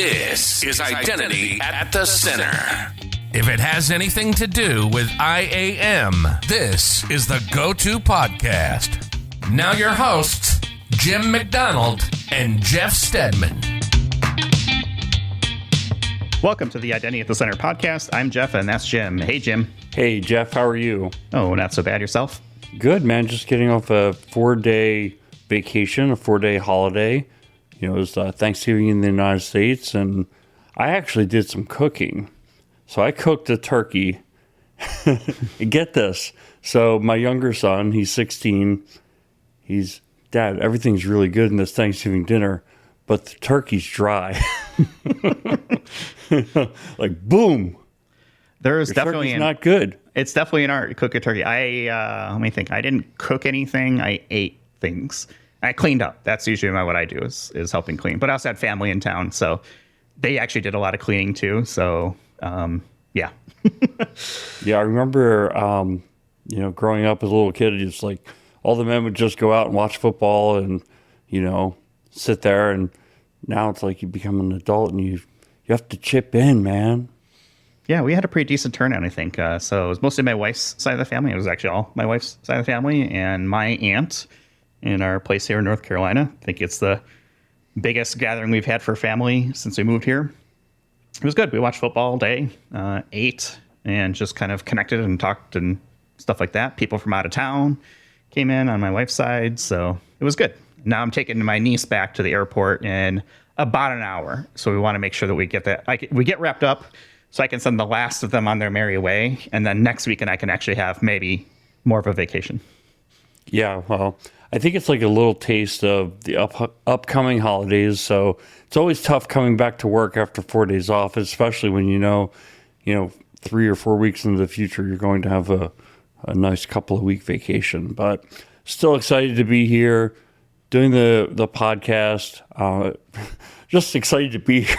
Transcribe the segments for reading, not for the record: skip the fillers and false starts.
This is Identity at the Center. If it has anything to do with IAM, this is the go-to podcast. Now your hosts, Jim McDonald and Jeff Steadman. Welcome to the Identity at the Center podcast. I'm Jeff, and that's Jim. Hey, Jim. Hey, Jeff. How are you? Oh, not so bad. Yourself? Good, man. Just getting off a 4-day vacation, a 4-day holiday. You know, it was Thanksgiving in the United States, and I actually did some cooking. So I cooked a turkey. Get this. So my younger son, he's 16. He's, Dad, everything's really good in this Thanksgiving dinner, but the turkey's dry. Like, boom. There's Your definitely turkey's not good. It's definitely an art to cook a turkey. Let me think. I didn't cook anything. I ate things. I cleaned up. That's usually what I do is helping clean. But I also had family in town, so they actually did a lot of cleaning too. So, yeah. Yeah, I remember, growing up as a little kid, it's like all the men would just go out and watch football and, sit there. And now it's like you become an adult and you have to chip in, man. Yeah, we had a pretty decent turnout, I think. So it was mostly my wife's side of the family. It was actually all my wife's side of the family and my aunt in our place here in North Carolina. I think it's the biggest gathering we've had for family since we moved here. It was good. We watched football all day, ate, and just kind of connected and talked and stuff like that. People from out of town came in on my wife's side, so it was good. Now I'm taking my niece back to the airport in about an hour, so we want to make sure that we get wrapped up so I can send the last of them on their merry way, and then next weekend I can actually have maybe more of a vacation. Yeah, well, I think it's like a little taste of the upcoming holidays. So it's always tough coming back to work after 4 days off, especially when 3 or 4 weeks into the future, you're going to have a nice couple of week vacation. But still excited to be here doing the podcast. Just excited to be here.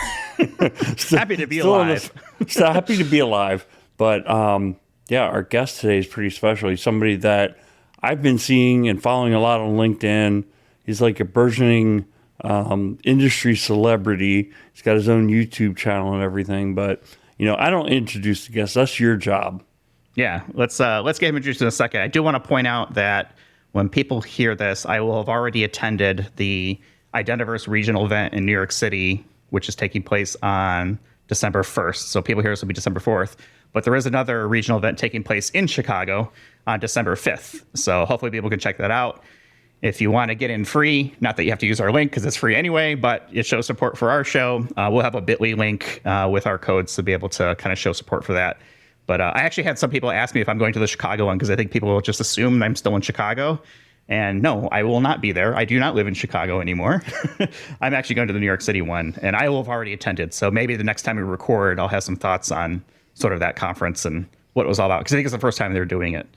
Happy to be alive. Happy to be alive. But our guest today is pretty special. He's somebody that I've been seeing and following a lot on LinkedIn. He's like a burgeoning industry celebrity. He's got his own YouTube channel and everything. But, I don't introduce the guests. That's your job. Yeah, let's get him introduced in a second. I do want to point out that when people hear this, I will have already attended the Identiverse regional event in New York City, which is taking place on December 1st. So people hear this will be December 4th. But there is another regional event taking place in Chicago on December 5th. So hopefully people can check that out. If you want to get in free, not that you have to use our link because it's free anyway, but it shows support for our show. We'll have a bit.ly link with our codes to be able to kind of show support for that. But I actually had some people ask me if I'm going to the Chicago one because I think people will just assume I'm still in Chicago. And no, I will not be there. I do not live in Chicago anymore. I'm actually going to the New York City one, and I will have already attended. So maybe the next time we record, I'll have some thoughts on sort of that conference and what it was all about, because I think it's the first time they're doing it.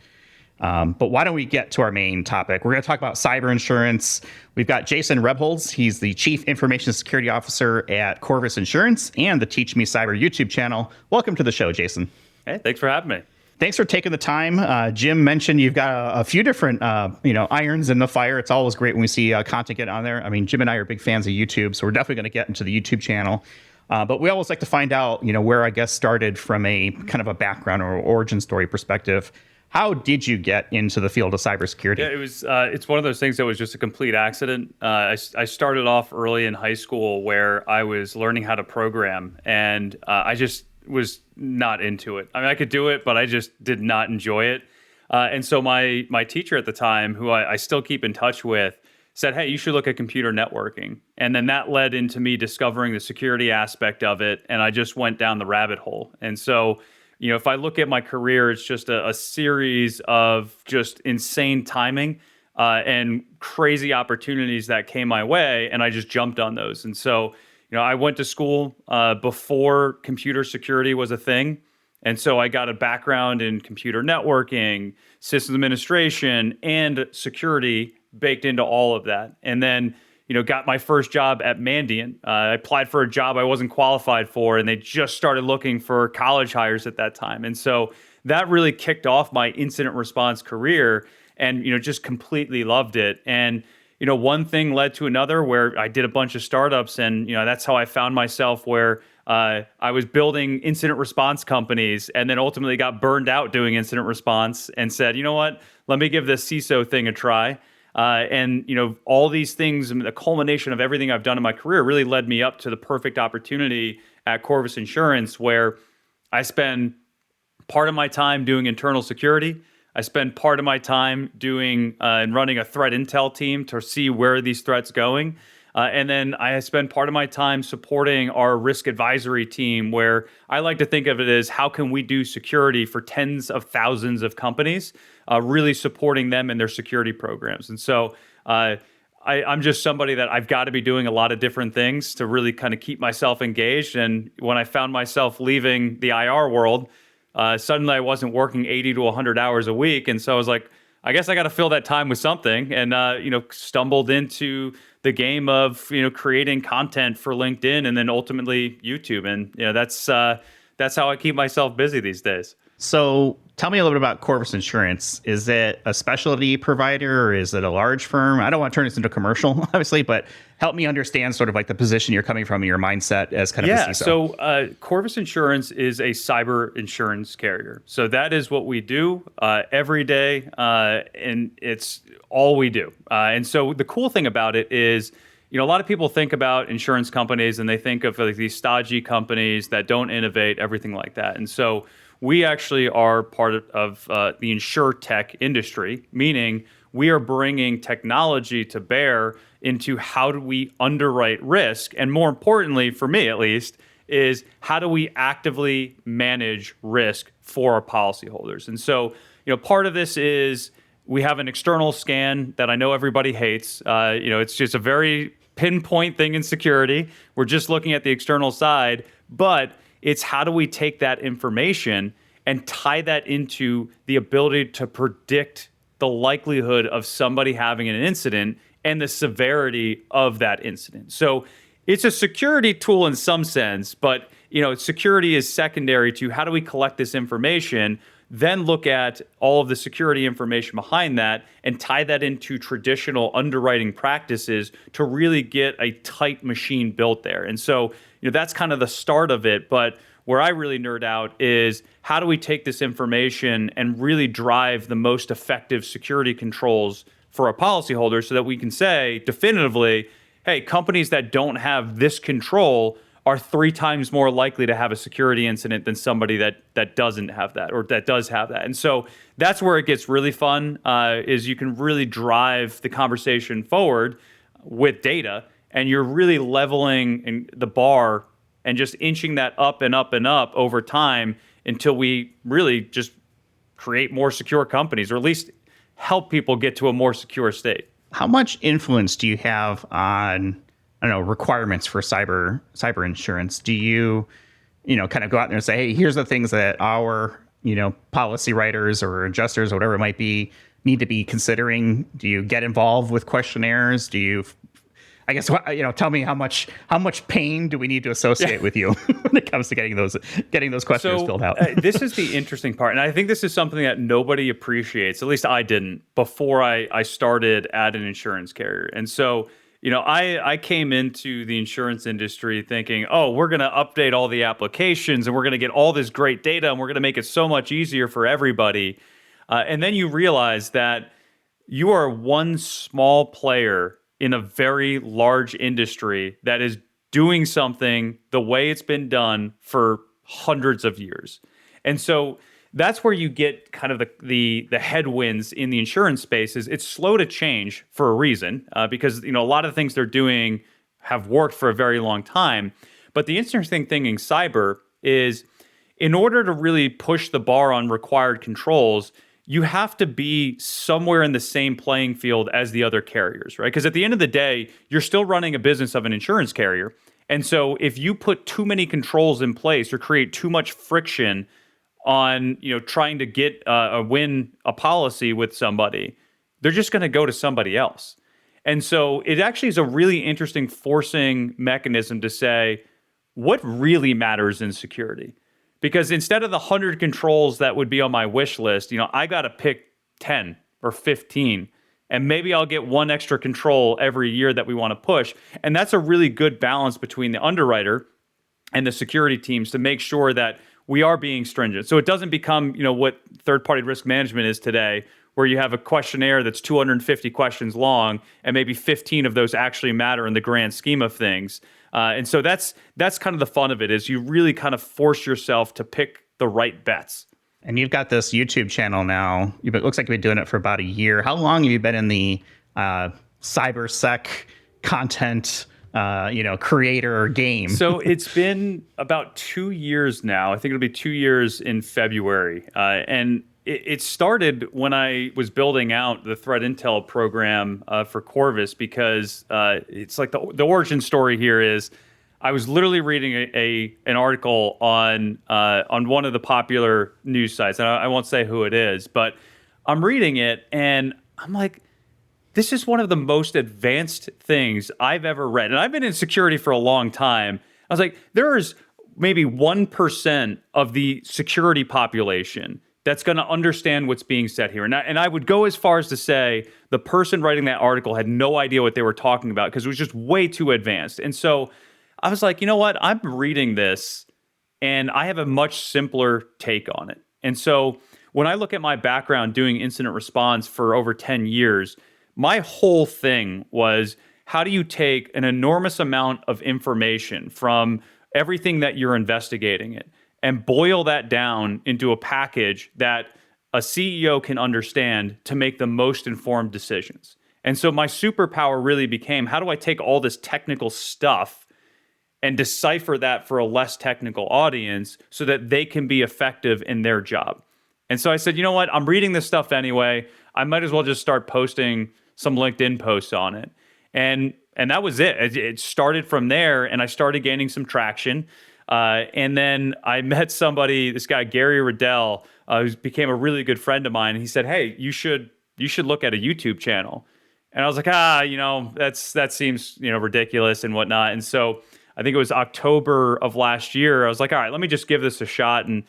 But why don't we get to our main topic? We're going to talk about cyber insurance. We've got Jason Rebholz. He's the Chief Information Security Officer at Corvus Insurance and the Teach Me Cyber YouTube channel. Welcome to the show, Jason. Hey, thanks for having me. Thanks for taking the time. Jim mentioned you've got a few different, irons in the fire. It's always great when we see content get on there. I mean, Jim and I are big fans of YouTube, so we're definitely going to get into the YouTube channel. But we always like to find out, where I guess started from a kind of a background or origin story perspective. How did you get into the field of cybersecurity? Yeah, it was. It's one of those things that was just a complete accident. I started off early in high school where I was learning how to program, and I just was not into it. I mean, I could do it, but I just did not enjoy it. And so my teacher at the time, who I still keep in touch with, said, hey, you should look at computer networking. And then that led into me discovering the security aspect of it. And I just went down the rabbit hole. And so, if I look at my career, it's just a series of just insane timing and crazy opportunities that came my way. And I just jumped on those. And so, I went to school before computer security was a thing. And so I got a background in computer networking, systems administration, and security baked into all of that. And then, got my first job at Mandiant. I applied for a job I wasn't qualified for, and they just started looking for college hires at that time. And so that really kicked off my incident response career and, just completely loved it. And, one thing led to another where I did a bunch of startups, and that's how I found myself where I was building incident response companies, and then ultimately got burned out doing incident response, and said, you know what, let me give this CISO thing a try. And all these things, and the culmination of everything I've done in my career really led me up to the perfect opportunity at Corvus Insurance, where I spend part of my time doing internal security. I spend part of my time doing and running a threat intel team to see where these threats going. And then I spend part of my time supporting our risk advisory team, where I like to think of it as how can we do security for tens of thousands of companies, really supporting them in their security programs. And so I'm just somebody that I've got to be doing a lot of different things to really kind of keep myself engaged. And when I found myself leaving the IR world, suddenly I wasn't working 80 to 100 hours a week. And so I was like, I guess I got to fill that time with something, and stumbled into the game of creating content for LinkedIn and then ultimately YouTube, and that's how I keep myself busy these days. So tell me a little bit about Corvus Insurance. Is it a specialty provider, or is it a large firm? I don't want to turn this into commercial, obviously, but help me understand sort of like the position you're coming from and your mindset as kind of a CISO. So Corvus Insurance is a cyber insurance carrier. So that is what we do every day, and it's all we do. And so the cool thing about it is, a lot of people think about insurance companies and they think of like these stodgy companies that don't innovate, everything like that. And so we actually are part of the InsurTech industry, meaning we are bringing technology to bear into how do we underwrite risk, and more importantly, for me at least, is how do we actively manage risk for our policyholders. And so, part of this is we have an external scan that I know everybody hates. It's just a very pinpoint thing in security. We're just looking at the external side, but it's how do we take that information and tie that into the ability to predict the likelihood of somebody having an incident and the severity of that incident. So it's a security tool in some sense, but security is secondary to how do we collect this information, then look at all of the security information behind that and tie that into traditional underwriting practices to really get a tight machine built there. And so, that's kind of the start of it. But where I really nerd out is how do we take this information and really drive the most effective security controls for our policyholders so that we can say definitively, hey, companies that don't have this control are 3 times more likely to have a security incident than somebody that doesn't have that, or that does have that. And so that's where it gets really fun, is you can really drive the conversation forward with data, and you're really leveling the bar and just inching that up and up and up over time until we really just create more secure companies, or at least help people get to a more secure state. How much influence do you have on, requirements for cyber insurance? Do you, kind of go out there and say, hey, here's the things that our, policy writers or adjusters or whatever it might be need to be considering? Do you get involved with questionnaires? Do you, I guess, tell me how much pain do we need to associate with you when it comes to getting those questionnaires filled out? This is the interesting part, and I think this is something that nobody appreciates. At least I didn't before I started at an insurance carrier. And so, I came into the insurance industry thinking, oh, we're going to update all the applications and we're going to get all this great data and we're going to make it so much easier for everybody. And then you realize that you are one small player in a very large industry that is doing something the way it's been done for hundreds of years. And so that's where you get kind of the headwinds in the insurance space. Is it's slow to change for a reason, because a lot of the things they're doing have worked for a very long time. But the interesting thing in cyber is, in order to really push the bar on required controls, you have to be somewhere in the same playing field as the other carriers, right? Because at the end of the day, you're still running a business of an insurance carrier. And so if you put too many controls in place or create too much friction on, trying to get win a policy with somebody, they're just going to go to somebody else. And so it actually is a really interesting forcing mechanism to say, what really matters in security? Because instead of the 100 controls that would be on my wish list, I got to pick 10 or 15. And maybe I'll get one extra control every year that we want to push. And that's a really good balance between the underwriter and the security teams to make sure that we are being stringent. So it doesn't become, what third-party risk management is today, where you have a questionnaire that's 250 questions long, and maybe 15 of those actually matter in the grand scheme of things. And so that's kind of the fun of it, is you really kind of force yourself to pick the right bets. And you've got this YouTube channel now. It looks like you've been doing it for about a year. How long have you been in the cybersec content, creator game? So it's been about 2 years now. I think it'll be 2 years in February. And it started when I was building out the threat intel program for Corvus, because it's like the origin story here is I was literally reading an article on one of the popular news sites, and I won't say who it is, but I'm reading it and I'm like, this is one of the most advanced things I've ever read. And I've been in security for a long time. I was like, there is maybe 1% of the security population that's going to understand what's being said here. And I would go as far as to say the person writing that article had no idea what they were talking about, because it was just way too advanced. And so I was like, you know what? I'm reading this and I have a much simpler take on it. And so when I look at my background doing incident response for over 10 years, my whole thing was, how do you take an enormous amount of information from everything that you're investigating it and boil that down into a package that a CEO can understand to make the most informed decisions? And so my superpower really became, how do I take all this technical stuff and decipher that for a less technical audience so that they can be effective in their job? And so I said, you know what? I'm reading this stuff anyway. I might as well just start posting some LinkedIn posts on it. And that was it. It started from there, and I started gaining some traction. And then I met somebody, this guy, Gary Riddell, who became a really good friend of mine. And he said, hey, you should look at a YouTube channel. And I was like, that seems, ridiculous and whatnot. And so I think it was October of last year, I was like, all right, let me just give this a shot, and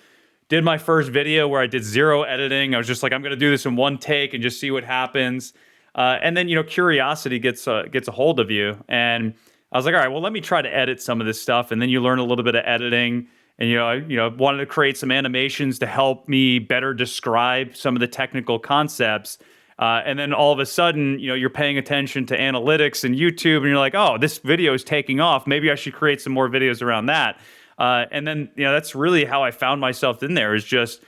did my first video where I did zero editing. I was just like, I'm going to do this in one take and just see what happens. And then, curiosity gets a hold of you. And I was like, all right, well, let me try to edit some of this stuff. And then you learn a little bit of editing. And, I wanted to create some animations to help me better describe some of the technical concepts. And then all of a sudden, you're paying attention to analytics and YouTube, and you're like, oh, this video is taking off. Maybe I should create some more videos around that. And then, that's really how I found myself in there, is just,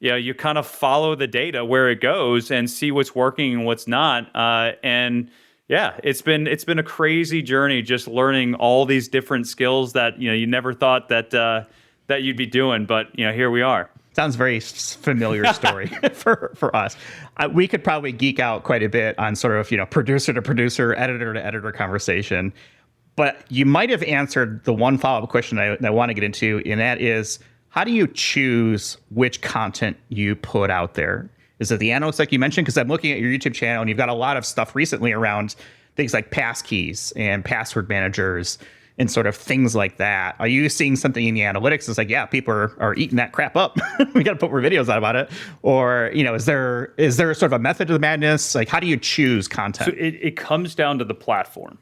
you kind of follow the data where it goes and see what's working and what's not. And yeah, it's been a crazy journey, just learning all these different skills that, you never thought that you'd be doing. But, here we are. Sounds very familiar story for us. We could probably geek out quite a bit on sort of, producer to producer, editor to editor conversation. But you might have answered the one follow-up question I want to get into, and that is, how do you choose which content you put out there? Is it the analytics like you mentioned? Because I'm looking at your YouTube channel, and you've got a lot of stuff recently around things like passkeys and password managers and sort of things like that. Are you seeing something in the analytics that's like, yeah, people are eating that crap up. We got to put more videos out about it. Or, is there sort of a method to the madness? Like, how do you choose content? So it comes down to the platform.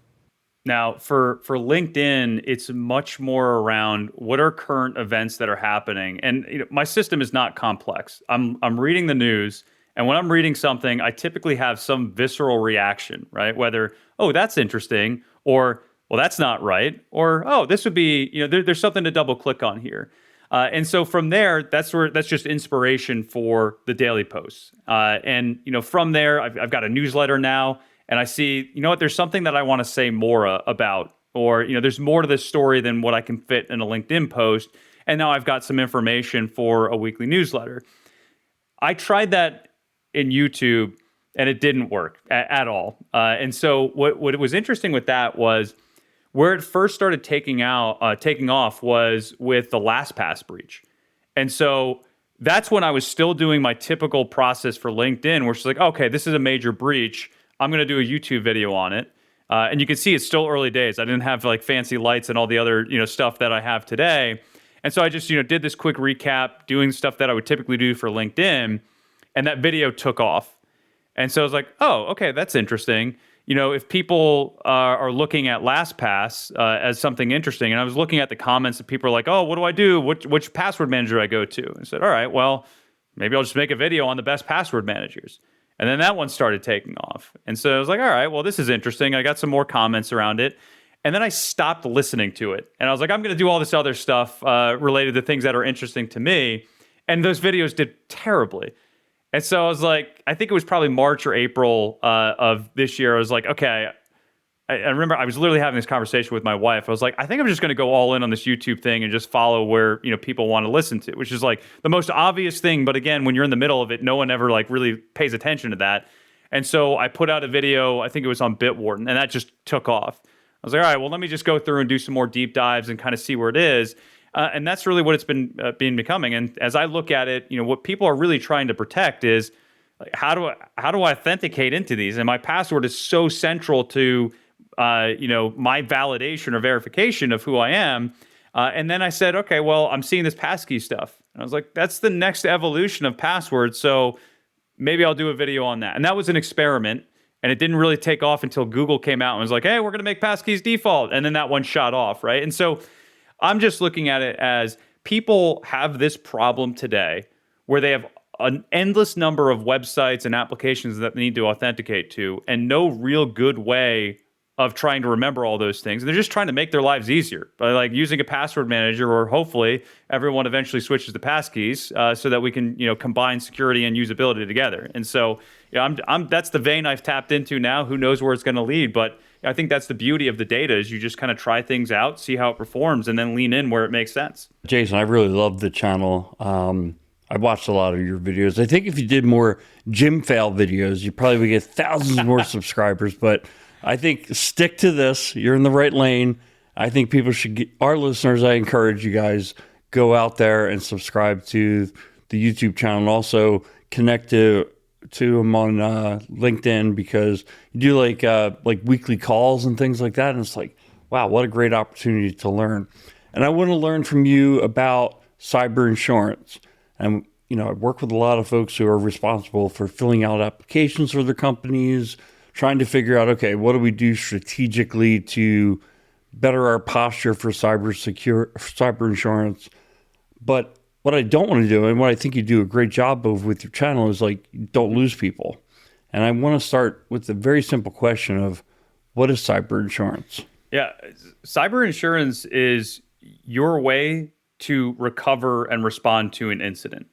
Now, for LinkedIn, it's much more around what are current events that are happening. And my system is not complex. I'm reading the news, and when I'm reading something, I typically have some visceral reaction, right? Whether, oh, that's interesting, or, well, that's not right, or, oh, this would be, there's something to double click on here. And so from there, that's just inspiration for the daily posts. And from there, I've got a newsletter now. And I see, there's something that I want to say more about, or, there's more to this story than what I can fit in a LinkedIn post. And now I've got some information for a weekly newsletter. I tried that in YouTube, and it didn't work at all. And so what was interesting with that was where it first started taking off was with the LastPass breach. And so that's when I was still doing my typical process for LinkedIn, where it's like, okay, this is a major breach. I'm going to do a YouTube video on it. And you can see it's still early days. I didn't have like fancy lights and all the other, stuff that I have today. And so I just, did this quick recap, doing stuff that I would typically do for LinkedIn. And that video took off. And so I was like, oh, okay, that's interesting. If people are looking at LastPass as something interesting, and I was looking at the comments that people are like, oh, what do I do? Which password manager do I go to? And I said, all right, well, maybe I'll just make a video on the best password managers. And then that one started taking off. And so I was like, all right, well, this is interesting. I got some more comments around it. And then I stopped listening to it. And I was like, I'm going to do all this other stuff related to things that are interesting to me. And those videos did terribly. And so I was like, I think it was probably March or April of this year. I was like, okay, I remember I was literally having this conversation with my wife. I was like, I think I'm just going to go all in on this YouTube thing and just follow where, people want to listen to, which is like the most obvious thing. But again, when you're in the middle of it, no one ever like really pays attention to that. And so I put out a video, I think it was on Bitwarden, and that just took off. I was like, all right, well, let me just go through and do some more deep dives and kind of see where it is. And that's really what it's been becoming. And as I look at it, what people are really trying to protect is like, how do I authenticate into these? And my password is so central to my validation or verification of who I am. And then I said, okay, well, I'm seeing this passkey stuff. And I was like, that's the next evolution of passwords. So maybe I'll do a video on that. And that was an experiment. And it didn't really take off until Google came out and was like, hey, we're going to make passkeys default. And then that one shot off, right? And so I'm just looking at it as people have this problem today where they have an endless number of websites and applications that they need to authenticate to and no real good way of trying to remember all those things. And they're just trying to make their lives easier by like using a password manager, or hopefully everyone eventually switches to passkeys so that we can, combine security and usability together. And so, that's the vein I've tapped into now. Who knows where it's going to lead? But I think that's the beauty of the data is you just kind of try things out, see how it performs, and then lean in where it makes sense. Jason, I really love the channel. I watched a lot of your videos. I think if you did more gym fail videos, you probably would get thousands more subscribers. But I think stick to this. You're in the right lane. I think people should our listeners, I encourage you guys, go out there and subscribe to the YouTube channel, and also connect to them on LinkedIn, because you do like weekly calls and things like that. And it's like, wow, what a great opportunity to learn. And I want to learn from you about cyber insurance. And, I work with a lot of folks who are responsible for filling out applications for their companies, trying to figure out, okay, what do we do strategically to better our posture for cyber insurance? But what I don't want to do, and what I think you do a great job of with your channel, is like, don't lose people. And I want to start with the very simple question of, what is cyber insurance? Yeah, cyber insurance is your way to recover and respond to an incident.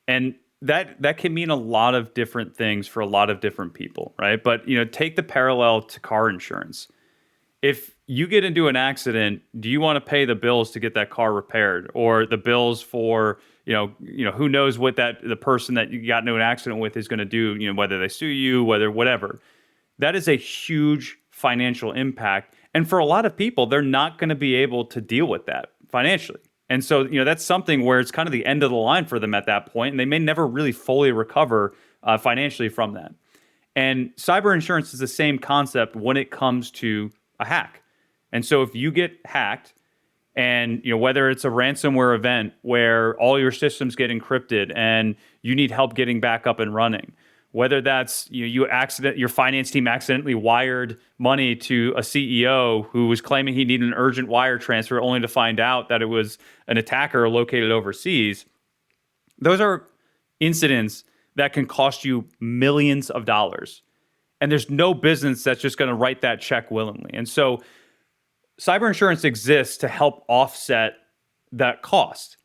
And that can mean a lot of different things for a lot of different people, right? But, take the parallel to car insurance. If you get into an accident, do you want to pay the bills to get that car repaired, or the bills for, who knows what the person that you got into an accident with is going to do, whether they sue you, whatever. That is a huge financial impact. And for a lot of people, they're not going to be able to deal with that financially. And so, that's something where it's kind of the end of the line for them at that point, and they may never really fully recover financially from that. And cyber insurance is the same concept when it comes to a hack. And so if you get hacked, and whether it's a ransomware event where all your systems get encrypted and you need help getting back up and running, whether that's your finance team accidentally wired money to a CEO who was claiming he needed an urgent wire transfer, only to find out that it was an attacker located overseas. Those are incidents that can cost you millions of dollars. And there's no business that's just going to write that check willingly. And so cyber insurance exists to help offset that cost.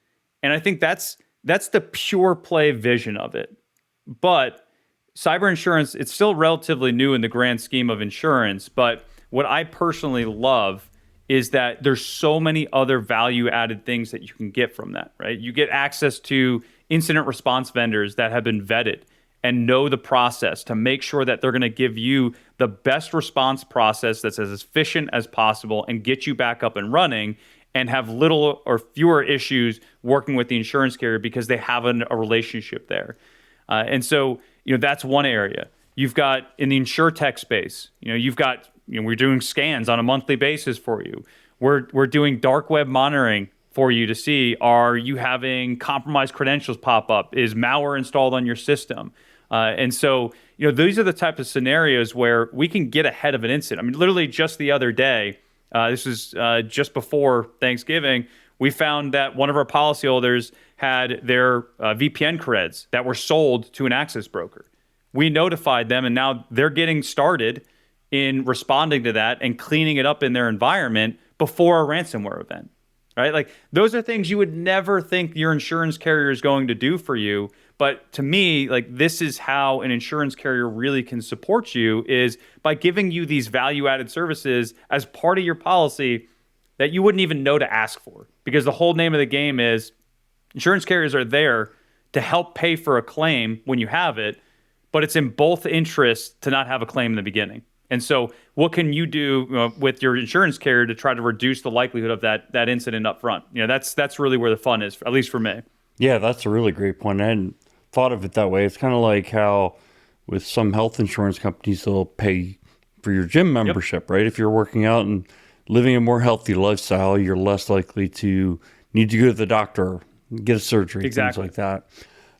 And I think that's the pure play vision of it. But cyber insurance, it's still relatively new in the grand scheme of insurance. But what I personally love is that there's so many other value-added things that you can get from that, right? You get access to incident response vendors that have been vetted and know the process to make sure that they're going to give you the best response process that's as efficient as possible and get you back up and running, and have little or fewer issues working with the insurance carrier because they have a relationship there. And so, that's one area. You've got in the InsurTech space, you've got, we're doing scans on a monthly basis for you. We're doing dark web monitoring for you to see, are you having compromised credentials pop up? Is malware installed on your system? And so, these are the type of scenarios where we can get ahead of an incident. I mean, literally just the other day, this was just before Thanksgiving, we found that one of our policyholders had their VPN creds that were sold to an access broker. We notified them, and now they're getting started in responding to that and cleaning it up in their environment before a ransomware event, right? Like, those are things you would never think your insurance carrier is going to do for you. But to me, like, this is how an insurance carrier really can support you, is by giving you these value-added services as part of your policy that you wouldn't even know to ask for. Because the whole name of the game is insurance carriers are there to help pay for a claim when you have it, but it's in both interests to not have a claim in the beginning. And so what can you do with your insurance carrier to try to reduce the likelihood of that incident up front? That's really where the fun is, at least for me. Yeah, that's a really great point. I hadn't thought of it that way. It's kind of like how with some health insurance companies, they'll pay for your gym membership, right? If you're working out and living a more healthy lifestyle, you're less likely to need to go to the doctor, get a surgery, things like that.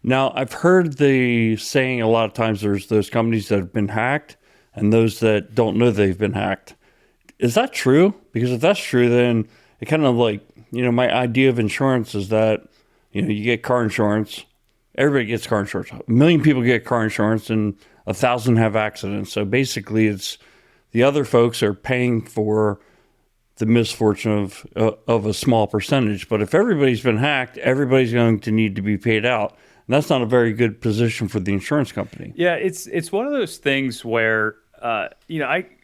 Now, I've heard the saying a lot of times there's those companies that have been hacked and those that don't know they've been hacked. Is that true? Because if that's true, then it kind of like, my idea of insurance is that, you get car insurance. Everybody gets car insurance. 1 million people get car insurance and 1,000 have accidents. So basically it's the other folks are paying for the misfortune of a small percentage. But if everybody's been hacked, everybody's going to need to be paid out. And that's not a very good position for the insurance company. Yeah, it's one of those things where,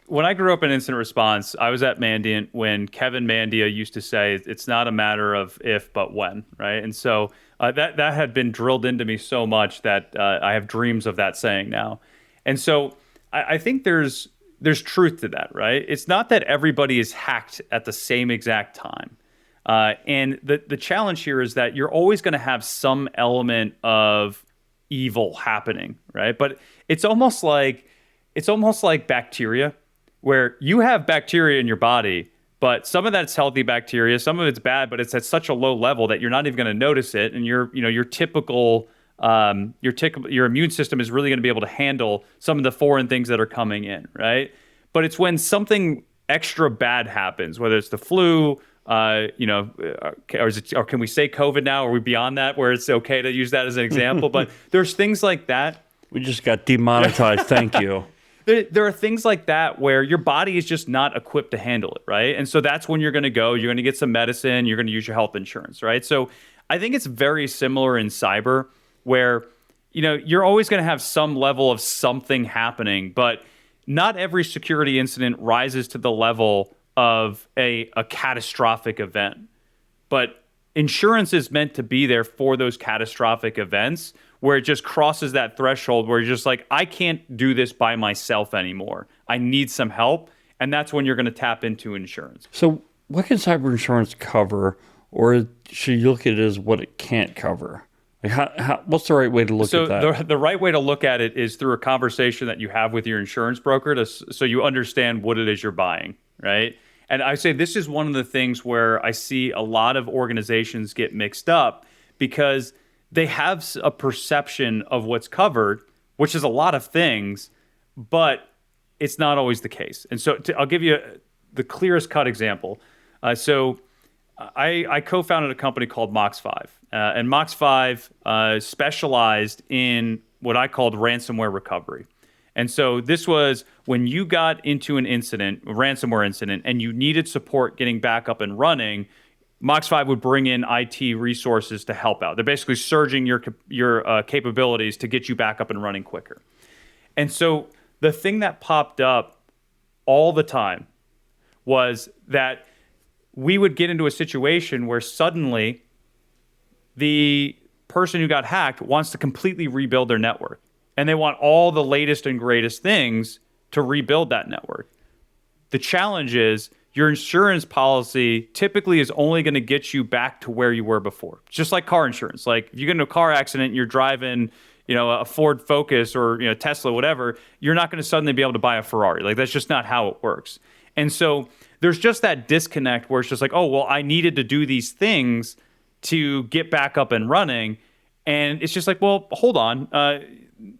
when I grew up in incident response, I was at Mandiant when Kevin Mandia used to say, it's not a matter of if, but when, right? And so that had been drilled into me so much that I have dreams of that saying now. And so I think there's truth to that, right? It's not that everybody is hacked at the same exact time. And the challenge here is that you're always going to have some element of evil happening, right? But it's almost like bacteria, where you have bacteria in your body, but some of that's healthy bacteria, some of it's bad, but it's at such a low level that you're not even going to notice it, and your immune system is really going to be able to handle some of the foreign things that are coming in, right? But it's when something extra bad happens, whether it's the flu, or can we say COVID now? Are we beyond that, where it's okay to use that as an example? But there's things like that. We just got demonetized. Thank you. There are things like that where your body is just not equipped to handle it, right? And so that's when you're going to go. You're going to get some medicine. You're going to use your health insurance, right? So I think it's very similar in cyber, where you're always going to have some level of something happening, but not every security incident rises to the level of a catastrophic event. But insurance is meant to be there for those catastrophic events, where it just crosses that threshold where you're just like, I can't do this by myself anymore. I need some help. And that's when you're going to tap into insurance. So what can cyber insurance cover, or should you look at it as what it can't cover? Like what's the right way to look at that? So the right way to look at it is through a conversation that you have with your insurance broker so you understand what it is you're buying, right? And I say this is one of the things where I see a lot of organizations get mixed up, because they have a perception of what's covered, which is a lot of things, but it's not always the case. And so I'll give you the clearest cut example. So I co-founded a company called Mox5, and Mox5 specialized in what I called ransomware recovery. And so this was when you got into an incident, a ransomware incident, and you needed support getting back up and running, Mox5 would bring in IT resources to help out. They're basically surging your capabilities to get you back up and running quicker. And so the thing that popped up all the time was that we would get into a situation where suddenly the person who got hacked wants to completely rebuild their network. And they want all the latest and greatest things to rebuild that network. The challenge is your insurance policy typically is only going to get you back to where you were before. Just like car insurance. Like if you get into a car accident and you're driving, a Ford Focus or, Tesla, whatever, you're not going to suddenly be able to buy a Ferrari. Like that's just not how it works. And so there's just that disconnect where it's just like, oh, well, I needed to do these things to get back up and running. And it's just like, well, hold on.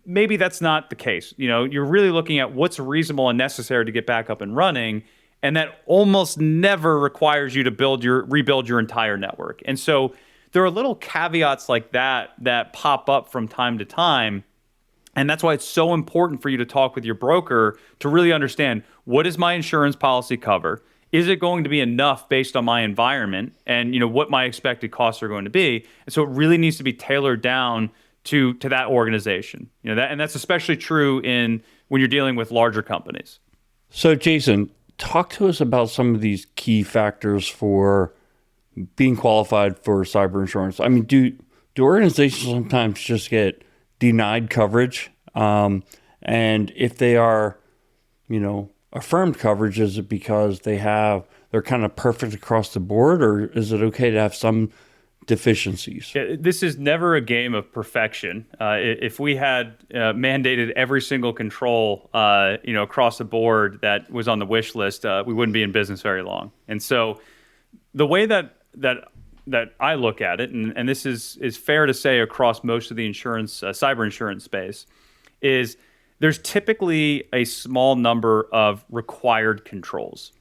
maybe that's not the case. You're really looking at what's reasonable and necessary to get back up and running. And that almost never requires you to rebuild your entire network. And so there are little caveats like that pop up from time to time. And that's why it's so important for you to talk with your broker to really understand, what does my insurance policy cover? Is it going to be enough based on my environment and what my expected costs are going to be? And so it really needs to be tailored down to that organization. And that's especially true when you're dealing with larger companies. So Jason, talk to us about some of these key factors for being qualified for cyber insurance. I mean, do organizations sometimes just get denied coverage? And if they are, affirmed coverage, is it because they're kind of perfect across the board, or is it okay to have some deficiencies? Yeah, this is never a game of perfection. If we had mandated every single control, across the board that was on the wish list, we wouldn't be in business very long. And so, the way that I look at it, and this is fair to say across most of the cyber insurance space, is there's typically a small number of required controls,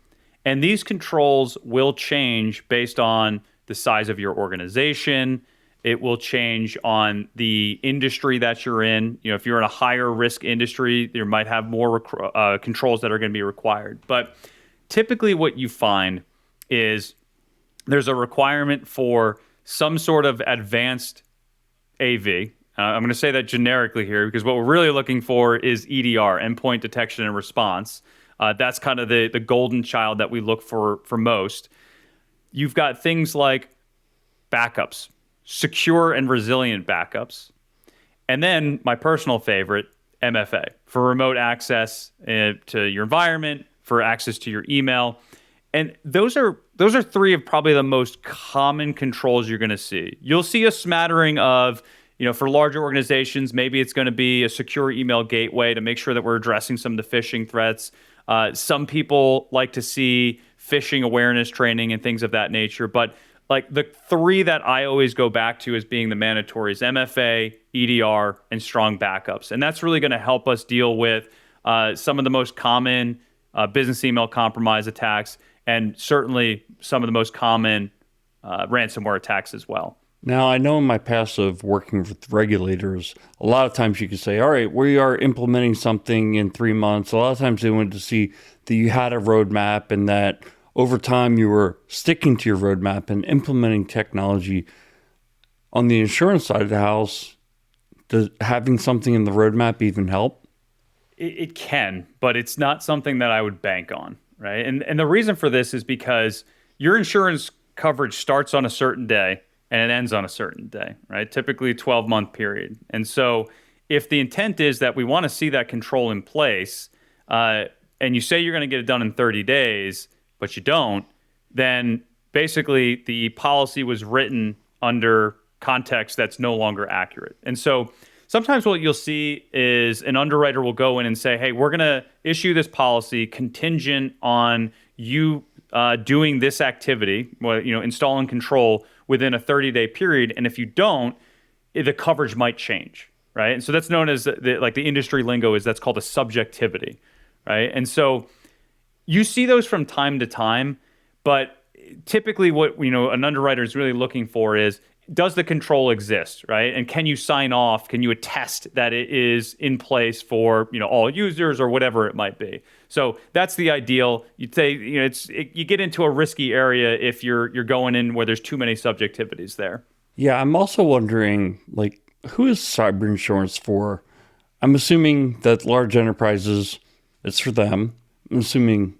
and these controls will change based on the size of your organization. It will change on the industry that you're in. If you're in a higher risk industry, there might have more controls that are going to be required. But typically what you find is there's a requirement for some sort of advanced AV. I'm going to say that generically here, because what we're really looking for is EDR, Endpoint Detection and Response. That's kind of the golden child that we look for most. You've got things like backups, secure and resilient backups. And then my personal favorite, MFA, for remote access to your environment, for access to your email. And those are three of probably the most common controls you're going to see. You'll see a smattering of, for larger organizations, maybe it's going to be a secure email gateway to make sure that we're addressing some of the phishing threats. Some people like to see phishing awareness training and things of that nature. But like the three that I always go back to as being the mandatory is MFA, EDR, and strong backups. And that's really going to help us deal with some of the most common business email compromise attacks, and certainly some of the most common ransomware attacks as well. Now, I know in my past of working with regulators, a lot of times you could say, all right, we are implementing something in 3 months. A lot of times they wanted to see that you had a roadmap and that over time you were sticking to your roadmap and implementing technology. On the insurance side of the house, does having something in the roadmap even help? It can, but it's not something that I would bank on, right? And the reason for this is because your insurance coverage starts on a certain day and it ends on a certain day, right? Typically a 12-month period. And so if the intent is that we want to see that control in place, and you say you're going to get it done in 30 days, but you don't, then basically the policy was written under context that's no longer accurate. And so sometimes what you'll see is an underwriter will go in and say, hey, we're going to issue this policy contingent on you doing this activity, installing control within a 30-day period. And if you don't, the coverage might change, right? And so that's known as the industry lingo that's called a subjectivity, right? And so you see those from time to time, but typically what an underwriter is really looking for is, does the control exist, right? And can you sign off? Can you attest that it is in place for all users or whatever it might be? So that's the ideal. You'd say you get into a risky area if you're going in where there's too many subjectivities there. Yeah, I'm also wondering, who is cyber insurance for? I'm assuming that large enterprises, it's for them. I'm assuming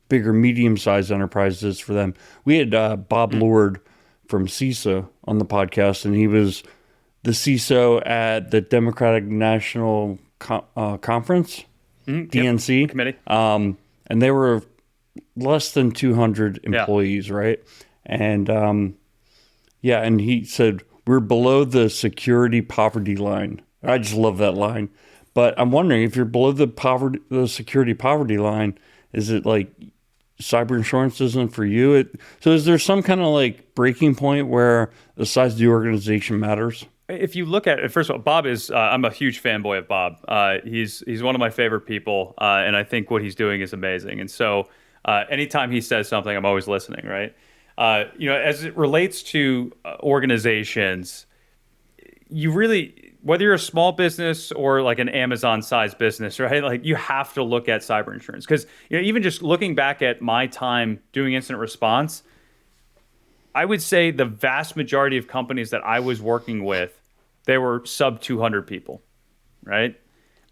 bigger, medium-sized enterprises for them. We had Bob Lord from CISA on the podcast, and he was the CISO at the Democratic National Conference, DNC. Yep. Committee. And they were less than 200 employees, right? And and he said, we're below the security poverty line. I just love that line. But I'm wondering, if you're below the security poverty line, is it like cyber insurance isn't for you? So is there some kind of breaking point where the size of the organization matters? if you look at it, first of all, Bob is, I'm a huge fanboy of Bob. He's one of my favorite people, and I think what he's doing is amazing. And so anytime he says something, I'm always listening, right? As it relates to organizations, you really, whether you're a small business or like an Amazon-sized business, right? Like you have to look at cyber insurance because even just looking back at my time doing incident response, I would say the vast majority of companies that I was working with, they were sub 200 people, right?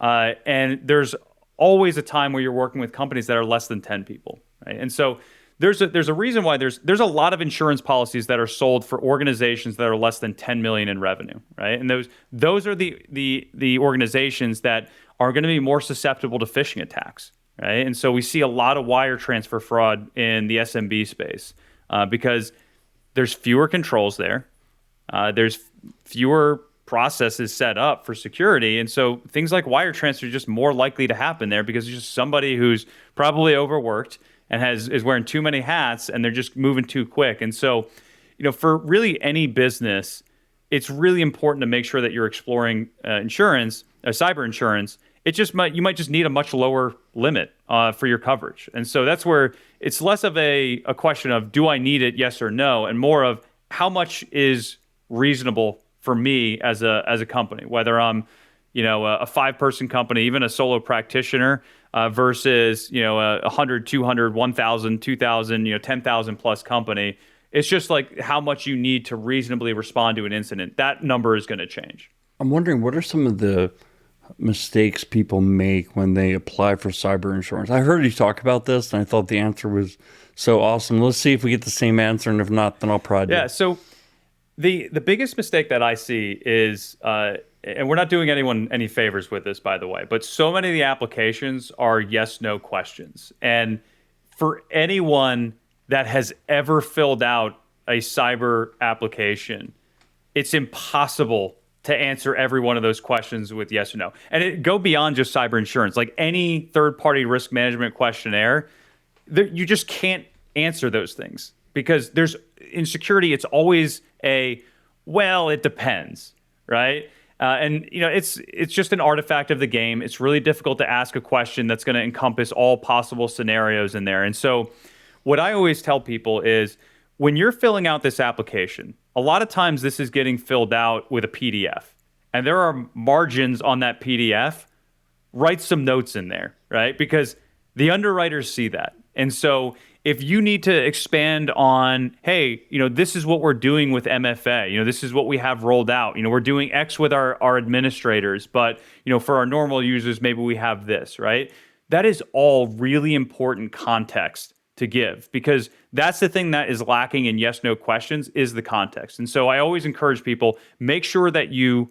And there's always a time where you're working with companies that are less than 10 people, right? And so there's a reason why there's a lot of insurance policies that are sold for organizations that are less than 10 million in revenue, right? And those are the organizations that are going to be more susceptible to phishing attacks, right? And so we see a lot of wire transfer fraud in the SMB space because there's fewer controls there. There's fewer processes set up for security. And so things like wire transfer are just more likely to happen there because there's just somebody who's probably overworked and is wearing too many hats and they're just moving too quick. And so, for really any business, it's really important to make sure that you're exploring insurance, cyber insurance. You might just need a much lower limit for your coverage. And so that's where it's less of a question of do I need it, yes or no, and more of how much is reasonable for me as a company, whether I'm a 5-person company, even a solo practitioner versus 100, 200, 1,000, 2,000, 10,000 plus company. It's just like how much you need to reasonably respond to an incident. That number is going to change. I'm wondering, what are some of the mistakes people make when they apply for cyber insurance? I heard you talk about this, and I thought the answer was so awesome. Let's see if we get the same answer, and if not, then I'll prod you. Yeah, so the biggest mistake that I see is, and we're not doing anyone any favors with this, by the way, but so many of the applications are yes/no questions. And for anyone that has ever filled out a cyber application, it's impossible to answer every one of those questions with yes or no. And it go beyond just cyber insurance. Like any third-party risk management questionnaire, you just can't answer those things because in security, it's always it depends, right? And it's just an artifact of the game. It's really difficult to ask a question that's going to encompass all possible scenarios in there. And so what I always tell people is when you're filling out this application, a lot of times this is getting filled out with a PDF. And there are margins on that PDF. Write some notes in there, right? Because the underwriters see that. And so if you need to expand on, hey, this is what we're doing with MFA, this is what we have rolled out, we're doing X with our administrators, but, for our normal users, maybe we have this, right? That is all really important context to give because that's the thing that is lacking in yes/no questions is the context. And so I always encourage people, make sure that you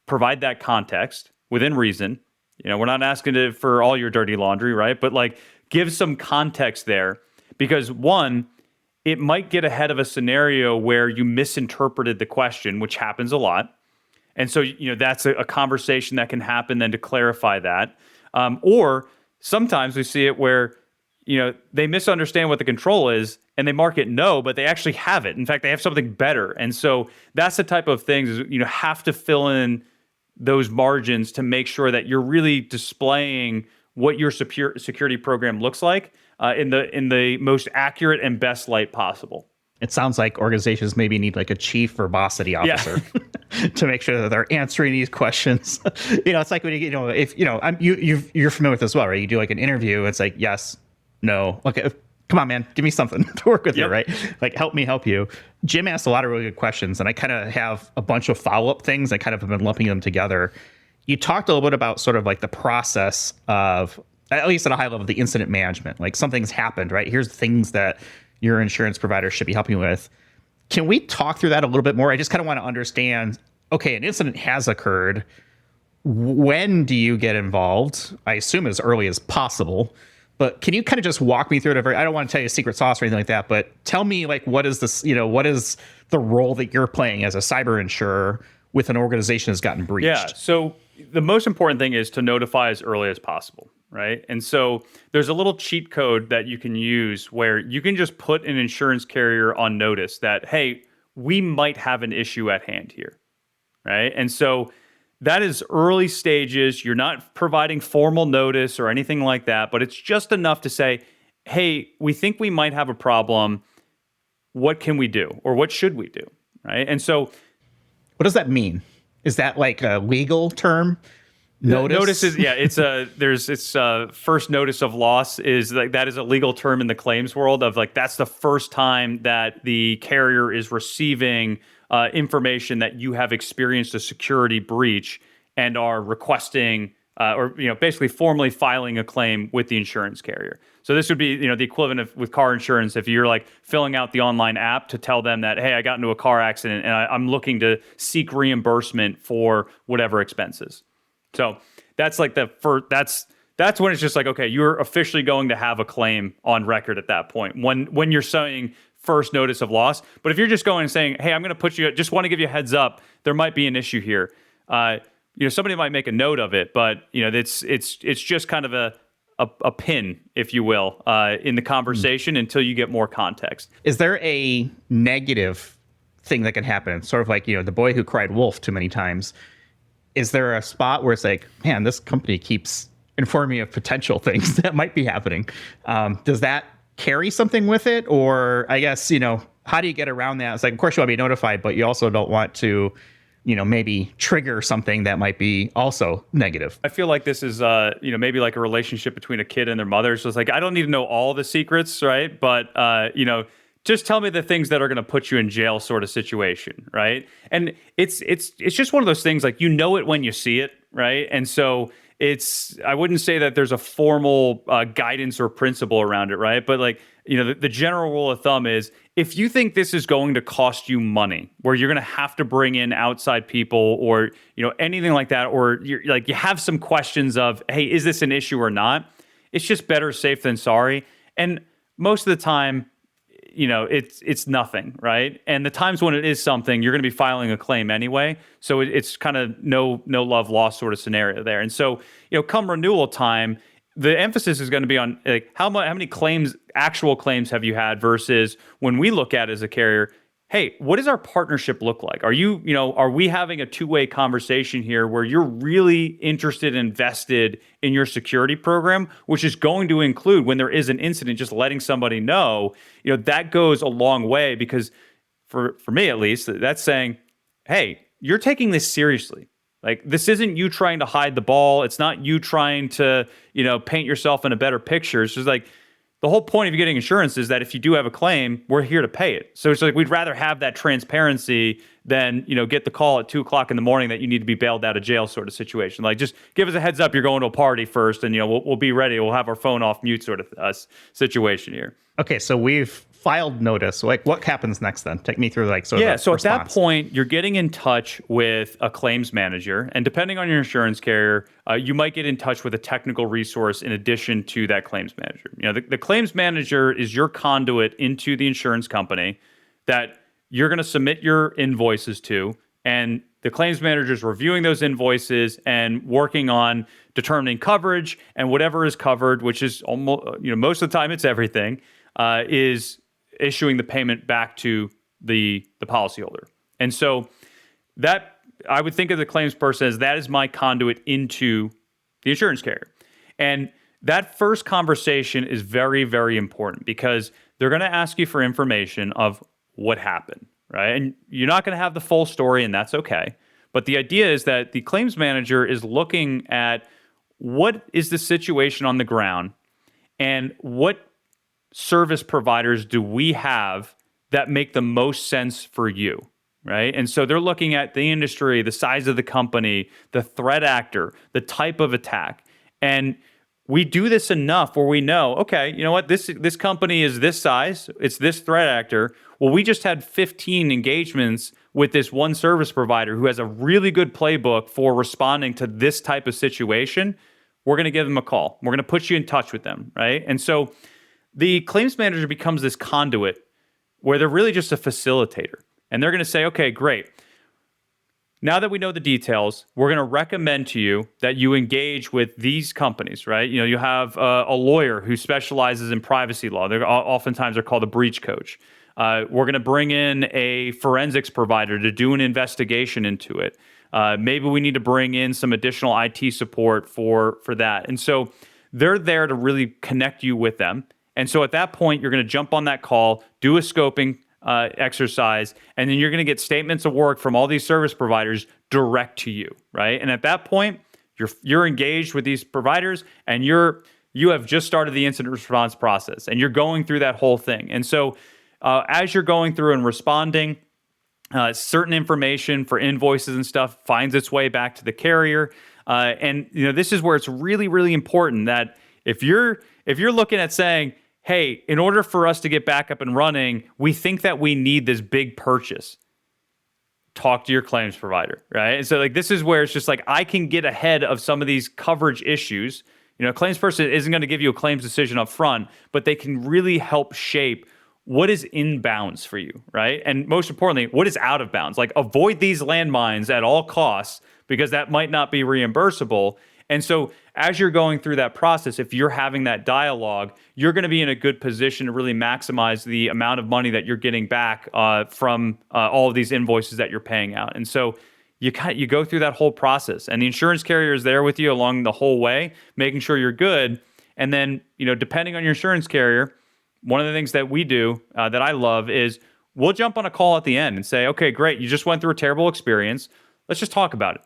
provide that context within reason. We're not asking for all your dirty laundry, right? But give some context there because one, it might get ahead of a scenario where you misinterpreted the question, which happens a lot. And so, that's a conversation that can happen then to clarify that. Or sometimes we see it where they misunderstand what the control is and they mark it no, but they actually have it. In fact, they have something better. And so that's the type of things is have to fill in those margins to make sure that you're really displaying what your security program looks like in the most accurate and best light possible. It sounds like organizations maybe need like a chief verbosity officer to make sure that they're answering these questions. It's like when you're familiar with this as well, right? You do like an interview. It's like, yes, no. Okay, come on, man, give me something to work with here, right? Like, help me help you. Jim asked a lot of really good questions, and I kind of have a bunch of follow-up things. I kind of have been lumping them together. You talked a little bit about sort of like the process of, at least at a high level, the incident management. Like something's happened, right? Here's the things that your insurance provider should be helping you with. Can we talk through that a little bit more? I just kind of want to understand, okay, an incident has occurred. When do you get involved? I assume as early as possible. But can you kind of just walk me through it? I don't want to tell you a secret sauce or anything like that, but tell me what is this, what is the role that you're playing as a cyber insurer with an organization that's gotten breached? Yeah. So the most important thing is to notify as early as possible, right? And so there's a little cheat code that you can use where you can just put an insurance carrier on notice that, hey, we might have an issue at hand here. right? And so that is early stages. You're not providing formal notice or anything like that, but it's just enough to say, hey, we think we might have a problem. What can we do? Or what should we do, right? And so what does that mean? Is that like a legal term? Notice is first notice of loss is like that is a legal term in the claims world of like that's the first time that the carrier is receiving information that you have experienced a security breach and are requesting or basically formally filing a claim with the insurance carrier. So this would be the equivalent of with car insurance if you're like filling out the online app to tell them that, hey, I got into a car accident and I'm looking to seek reimbursement for whatever expenses. So that's like that's when it's just like, okay, you're officially going to have a claim on record at that point when you're saying first notice of loss. But if you're just going and saying, hey, I'm going to put you, just want to give you a heads up, there might be an issue here. Somebody might make a note of it, but it's just kind of a pin, if you will, in the conversation until you get more context. Is there a negative thing that can happen? It's sort of like, the boy who cried wolf too many times. Is there a spot where it's like, man, this company keeps informing me of potential things that might be happening? Does that carry something with it? Or I guess, how do you get around that? It's like, of course you want to be notified, but you also don't want to, maybe trigger something that might be also negative. I feel like this is, maybe like a relationship between a kid and their mother. So it's like, I don't need to know all the secrets, right? But, just tell me the things that are going to put you in jail sort of situation, right? And it's just one of those things like it when you see it, right? And so I wouldn't say that there's a formal guidance or principle around it, right? But like, the general rule of thumb is if you think this is going to cost you money, where you're going to have to bring in outside people or, anything like that, or you have some questions of, hey, is this an issue or not? It's just better safe than sorry. And most of the time, it's nothing, right? And the times when it is something, you're going to be filing a claim anyway. So it's kind of no love lost sort of scenario there. And so, come renewal time, the emphasis is going to be on like how many actual claims have you had versus when we look at it as a carrier, hey, what does our partnership look like? Are we having a two-way conversation here where you're really interested and invested in your security program, which is going to include when there is an incident, just letting somebody know, that goes a long way because for me at least, that's saying, hey, you're taking this seriously. Like this isn't you trying to hide the ball. It's not you trying to, paint yourself in a better picture. It's just like, the whole point of you getting insurance is that if you do have a claim, we're here to pay it. So it's like we'd rather have that transparency than get the call at 2:00 in the morning that you need to be bailed out of jail sort of situation. Like just give us a heads up, you're going to a party first, and we'll be ready. We'll have our phone off mute sort of situation here. Okay, so we've filed notice. Like, what happens next then? Take me through so response. At that point, you're getting in touch with a claims manager, and depending on your insurance carrier, you might get in touch with a technical resource in addition to that claims manager. The claims manager is your conduit into the insurance company that you're going to submit your invoices to, and the claims manager is reviewing those invoices and working on determining coverage, and whatever is covered, which is almost, most of the time it's everything, is issuing the payment back to the policyholder. And so that I would think of the claims person as that is my conduit into the insurance carrier. And that first conversation is very, very important because they're going to ask you for information of what happened, right? And you're not going to have the full story, and that's okay. But the idea is that the claims manager is looking at what is the situation on the ground and what service providers do we have that make the most sense for you, right? And so they're looking at the industry, the size of the company, the threat actor, the type of attack. And we do this enough where we know, okay, you know what, this company is this size, it's this threat actor. Well, we just had 15 engagements with this one service provider who has a really good playbook for responding to this type of situation. We're going to give them a call. We're going to put you in touch with them, right? And so the claims manager becomes this conduit where they're really just a facilitator. And they're going to say, okay, great. Now that we know the details, we're going to recommend to you that you engage with these companies, right? You have a lawyer who specializes in privacy law. Oftentimes they're called a breach coach. We're going to bring in a forensics provider to do an investigation into it. Maybe we need to bring in some additional IT support for that. And so they're there to really connect you with them. And so at that point, you're going to jump on that call, do a scoping exercise, and then you're going to get statements of work from all these service providers direct to you, right? And at that point, you're engaged with these providers, and you have just started the incident response process, and you're going through that whole thing. And so as you're going through and responding, certain information for invoices and stuff finds its way back to the carrier. And this is where it's really, really important that if you're looking at saying, hey, in order for us to get back up and running, we think that we need this big purchase, talk to your claims provider, right? And so like this is where it's just like I can get ahead of some of these coverage issues. A claims person isn't going to give you a claims decision up front, but they can really help shape what is in bounds for you, right? And most importantly, what is out of bounds? Like avoid these landmines at all costs because that might not be reimbursable. And so as you're going through that process, if you're having that dialogue, you're going to be in a good position to really maximize the amount of money that you're getting back from all of these invoices that you're paying out. And so you go through that whole process, and the insurance carrier is there with you along the whole way, making sure you're good. And then, depending on your insurance carrier, one of the things that we do that I love is we'll jump on a call at the end and say, okay, great, you just went through a terrible experience. Let's just talk about it.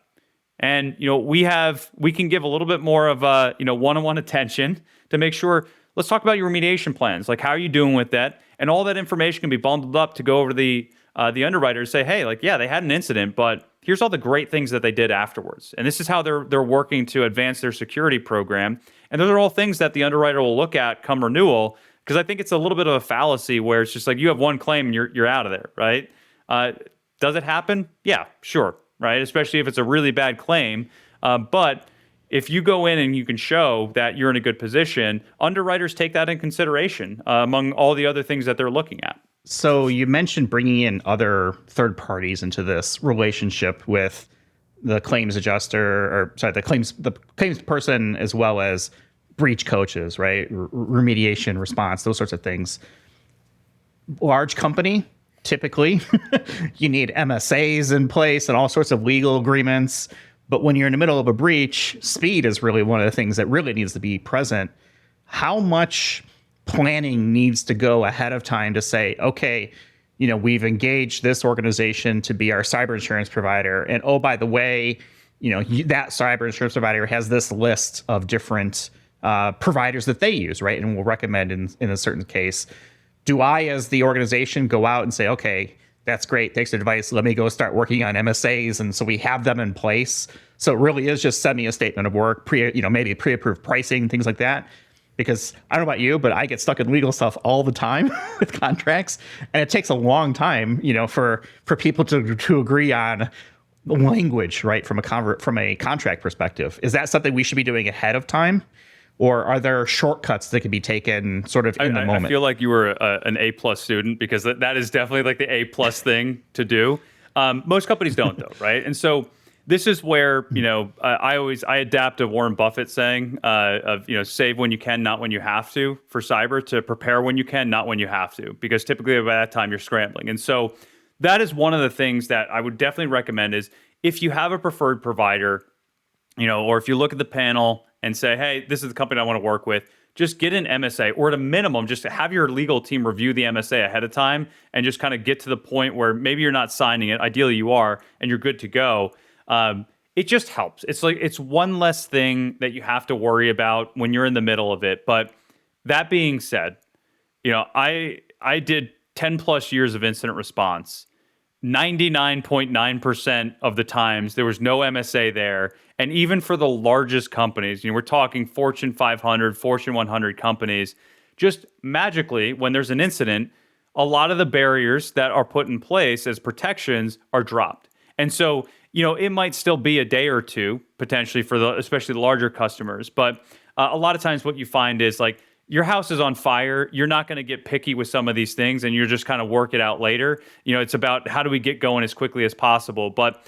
And we can give a little bit more of one-on-one attention to make sure. Let's talk about your remediation plans. Like, how are you doing with that? And all that information can be bundled up to go over to the underwriter and say, hey, like, yeah, they had an incident, but here's all the great things that they did afterwards. And this is how they're working to advance their security program. And those are all things that the underwriter will look at come renewal, because I think it's a little bit of a fallacy where it's just like you have one claim and you're out of there, right? Does it happen? Yeah, sure, right? Especially if it's a really bad claim. But if you go in and you can show that you're in a good position, underwriters take that in consideration among all the other things that they're looking at. So you mentioned bringing in other third parties into this relationship with the claims adjuster, the claims person, as well as breach coaches, right? Remediation, response, those sorts of things. Large company, typically, you need MSAs in place and all sorts of legal agreements. But when you're in the middle of a breach, speed is really one of the things that really needs to be present. How much planning needs to go ahead of time to say, okay, we've engaged this organization to be our cyber insurance provider. And oh, by the way, that cyber insurance provider has this list of different providers that they use, right? And will recommend in a certain case. Do I, as the organization, go out and say, okay, that's great, thanks for advice, let me go start working on MSAs, and so we have them in place? So it really is just send me a statement of work, maybe pre-approved pricing, things like that. Because I don't know about you, but I get stuck in legal stuff all the time with contracts, and it takes a long time, for people to agree on the language, right, from a contract perspective. Is that something we should be doing ahead of time, or are there shortcuts that can be taken sort of in the moment? I feel like you were an A+ student, because that is definitely like the A+ thing to do. Most companies don't, though, right? And so this is where, I adapt a Warren Buffett saying of, save when you can, not when you have to, for cyber, to prepare when you can, not when you have to, because typically by that time you're scrambling. And so that is one of the things that I would definitely recommend is if you have a preferred provider, or if you look at the panel and say, hey, this is the company I want to work with, just get an MSA, or at a minimum, just to have your legal team review the MSA ahead of time and just kind of get to the point where maybe you're not signing it. Ideally you are, and you're good to go. It just helps. It's like, it's one less thing that you have to worry about when you're in the middle of it. But that being said, I did 10 plus years of incident response. 99.9% of the times there was no MSA there. And even for the largest companies, we're talking Fortune 500, Fortune 100 companies, just magically, when there's an incident, a lot of the barriers that are put in place as protections are dropped. And so, it might still be a day or two potentially for especially the larger customers. But a lot of times what you find is like your house is on fire. You're not going to get picky with some of these things, and you're just kind of work it out later. It's about how do we get going as quickly as possible. But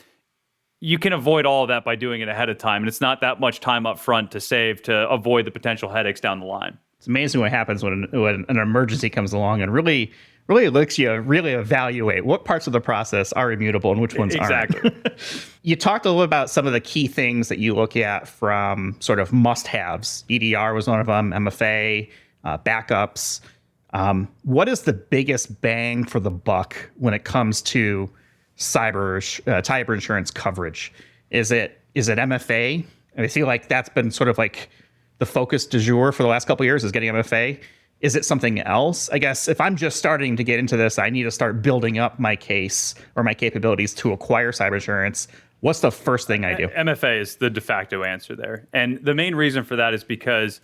you can avoid all of that by doing it ahead of time. And it's not that much time up front to save to avoid the potential headaches down the line. It's amazing what happens when an emergency comes along and really lets you really evaluate what parts of the process are immutable and which ones aren't. You talked a little about some of the key things that you look at from sort of must-haves. EDR was one of them, MFA, backups. What is the biggest bang for the buck when it comes to cyber insurance coverage? Is it MFA? I feel like that's been sort of like the focus du jour for the last couple of years is getting MFA. Is it something else? I guess if I'm just starting to get into this, I need to start building up my case or my capabilities to acquire cyber insurance. What's the first thing I do? MFA is the de facto answer there. And the main reason for that is because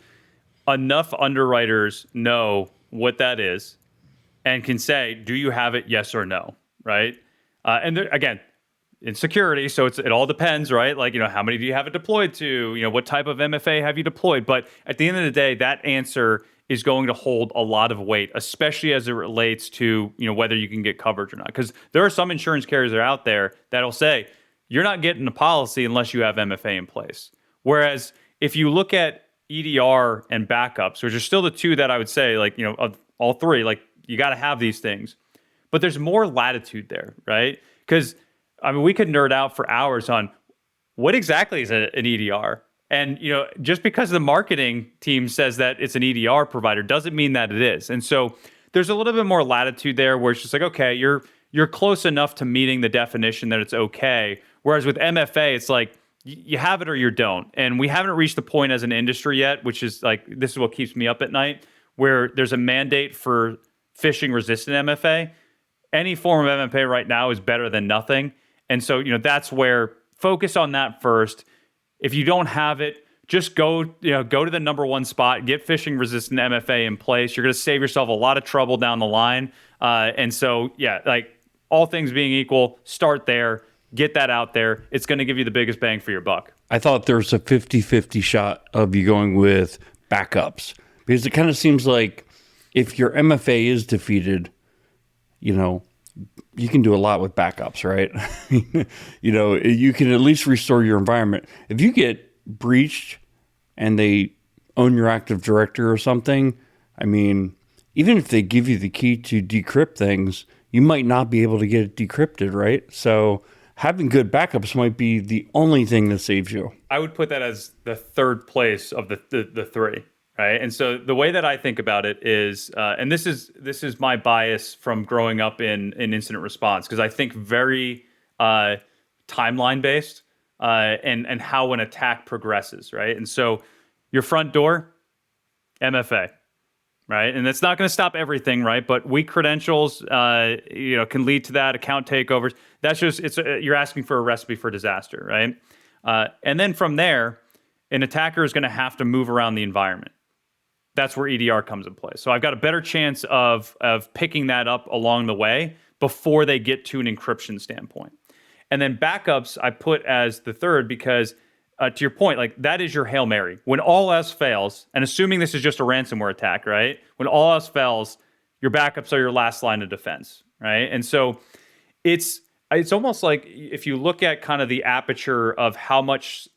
enough underwriters know what that is and can say, do you have it? Yes or no, right? And there, again, in security, so it all depends, right? Like, how many do you have it deployed to? What type of MFA have you deployed? But at the end of the day, that answer is going to hold a lot of weight, especially as it relates to, whether you can get coverage or not. Because there are some insurance carriers that are out there that'll say, you're not getting a policy unless you have MFA in place. Whereas if you look at EDR and backups, which are still the two that I would say, like, of all three, like, you got to have these things. But there's more latitude there, right? Because we could nerd out for hours on what exactly is an EDR. And, just because the marketing team says that it's an EDR provider doesn't mean that it is. And so there's a little bit more latitude there where it's just like, okay, you're close enough to meeting the definition that it's okay. Whereas with MFA, it's like you have it or you don't. And we haven't reached the point as an industry yet, which is like, this is what keeps me up at night, where there's a mandate for phishing resistant MFA. Any form of MFA right now is better than nothing. And so, that's where focus on that first. If you don't have it, just go to the number one spot, get phishing resistant MFA in place. You're going to save yourself a lot of trouble down the line. And so, yeah, like all things being equal, start there, get that out there. It's going to give you the biggest bang for your buck. I thought there's a 50-50 shot of you going with backups because it kind of seems like if your MFA is defeated, you can do a lot with backups, right? You can at least restore your environment. If you get breached and they own your Active Directory or something, even if they give you the key to decrypt things, you might not be able to get it decrypted, right? So having good backups might be the only thing that saves you. I would put that as the third place of the three. Right. And so the way that I think about it is, and this is my bias from growing up in incident response, because I think very timeline based and how an attack progresses. Right. And so your front door, MFA. Right. And that's not going to stop everything. Right. But weak credentials, can lead to that, account takeovers. That's just you're asking for a recipe for disaster. Right. And then from there, an attacker is going to have to move around the environment. That's where EDR comes in play. So I've got a better chance of picking that up along the way before they get to an encryption standpoint. And then backups I put as the third because to your point, like that is your Hail Mary. When all else fails, and assuming this is just a ransomware attack, right? When all else fails, your backups are your last line of defense, right? And so it's almost like if you look at kind of the aperture of how much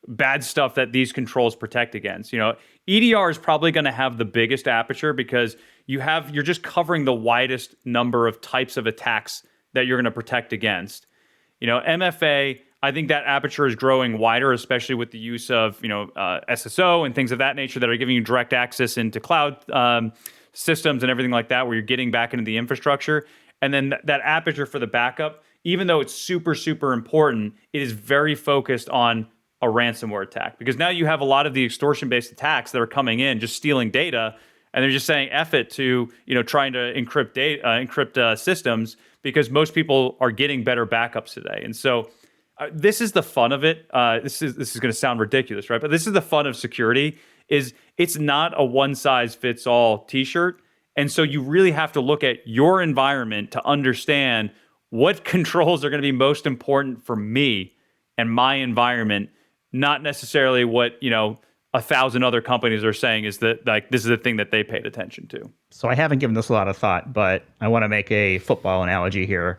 bad stuff that these controls protect against. EDR is probably going to have the biggest aperture because you're just covering the widest number of types of attacks that you're going to protect against. MFA, I think that aperture is growing wider, especially with the use of SSO and things of that nature that are giving you direct access into cloud systems and everything like that, where you're getting back into the infrastructure. And then that aperture for the backup, even though it's super, super important, it is very focused on a ransomware attack, because now you have a lot of the extortion-based attacks that are coming in, just stealing data, and they're just saying F it to trying to encrypt systems, because most people are getting better backups today. And so this is the fun of it. This is going to sound ridiculous, right? But this is the fun of security. Is it's not a one-size-fits-all T-shirt, and so you really have to look at your environment to understand what controls are going to be most important for me and my environment. Not necessarily what 1,000 other companies are saying is that like this is the thing that they paid attention to. So I haven't given this a lot of thought, but I want to make a football analogy here.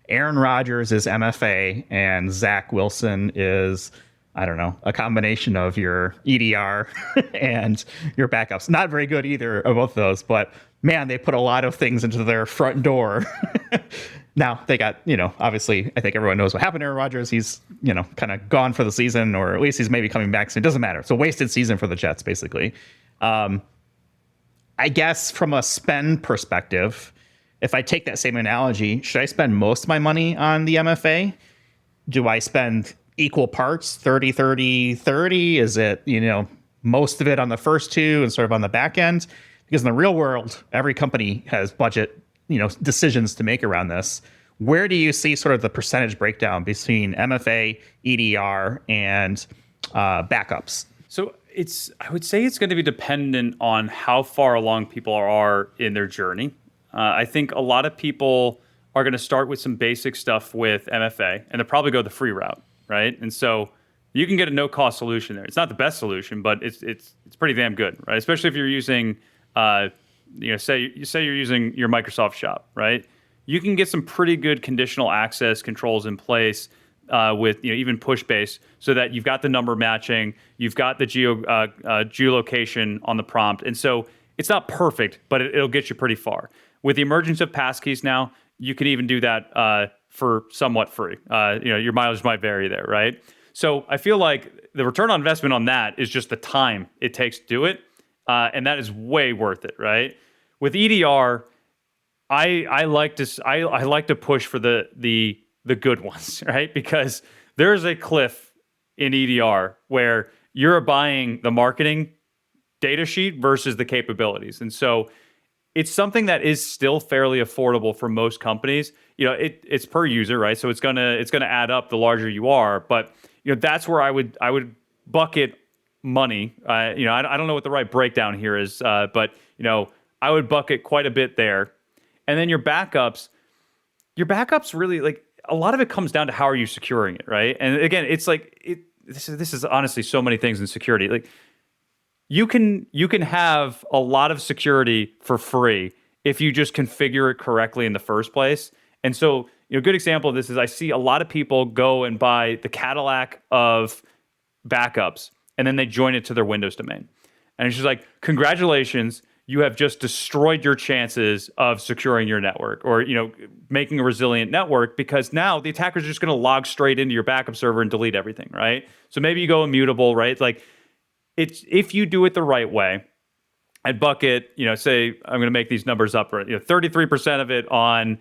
Aaron Rodgers is MFA and Zach Wilson is I don't know, a combination of your EDR and your backups. Not very good either of both of those, but man, they put a lot of things into their front door. Now they got, obviously I think everyone knows what happened to Aaron Rodgers. He's, kind of gone for the season, or at least he's maybe coming back. So it doesn't matter. It's a wasted season for the Jets, basically. I guess from a spend perspective, if I take that same analogy, should I spend most of my money on the MFA? Do I spend equal parts, 30, 30, 30? Is it, most of it on the first two and sort of on the back end? Because in the real world, every company has budget, decisions to make around this. Where do you see sort of the percentage breakdown between MFA, EDR, and backups? So I would say it's going to be dependent on how far along people are in their journey. I think a lot of people are going to start with some basic stuff with MFA, and they'll probably go the free route, right? And so you can get a no-cost solution there. It's not the best solution, but it's pretty damn good, right? Especially if you're using, say you're using your Microsoft Shop, right? You can get some pretty good conditional access controls in place with even push-based, so that you've got the number matching, you've got the geolocation on the prompt, and so it's not perfect, but it'll get you pretty far. With the emergence of passkeys now, you can even do that for somewhat free. Your mileage might vary there, right? So I feel like the return on investment on that is just the time it takes to do it, and that is way worth it, right? With EDR, I like to push for the good ones, right? Because there's a cliff in EDR where you're buying the marketing data sheet versus the capabilities, and so it's something that is still fairly affordable for most companies. It's per user, right? So it's gonna add up the larger you are. But that's where I would bucket money. I don't know what the right breakdown here is, but I would bucket quite a bit there. And then your backups really, like, a lot of it comes down to how are you securing it, right? And again, it's like this is honestly so many things in security. Like, you can have a lot of security for free if you just configure it correctly in the first place. And so, a good example of this is I see a lot of people go and buy the Cadillac of backups, and then they join it to their Windows domain. And it's just like, congratulations, you have just destroyed your chances of securing your network, or making a resilient network, because now the attacker's just going to log straight into your backup server and delete everything, right? So maybe you go immutable, right? Like, it's, if you do it the right way, I'd bucket, say I'm going to make these numbers up, right? 33% of it on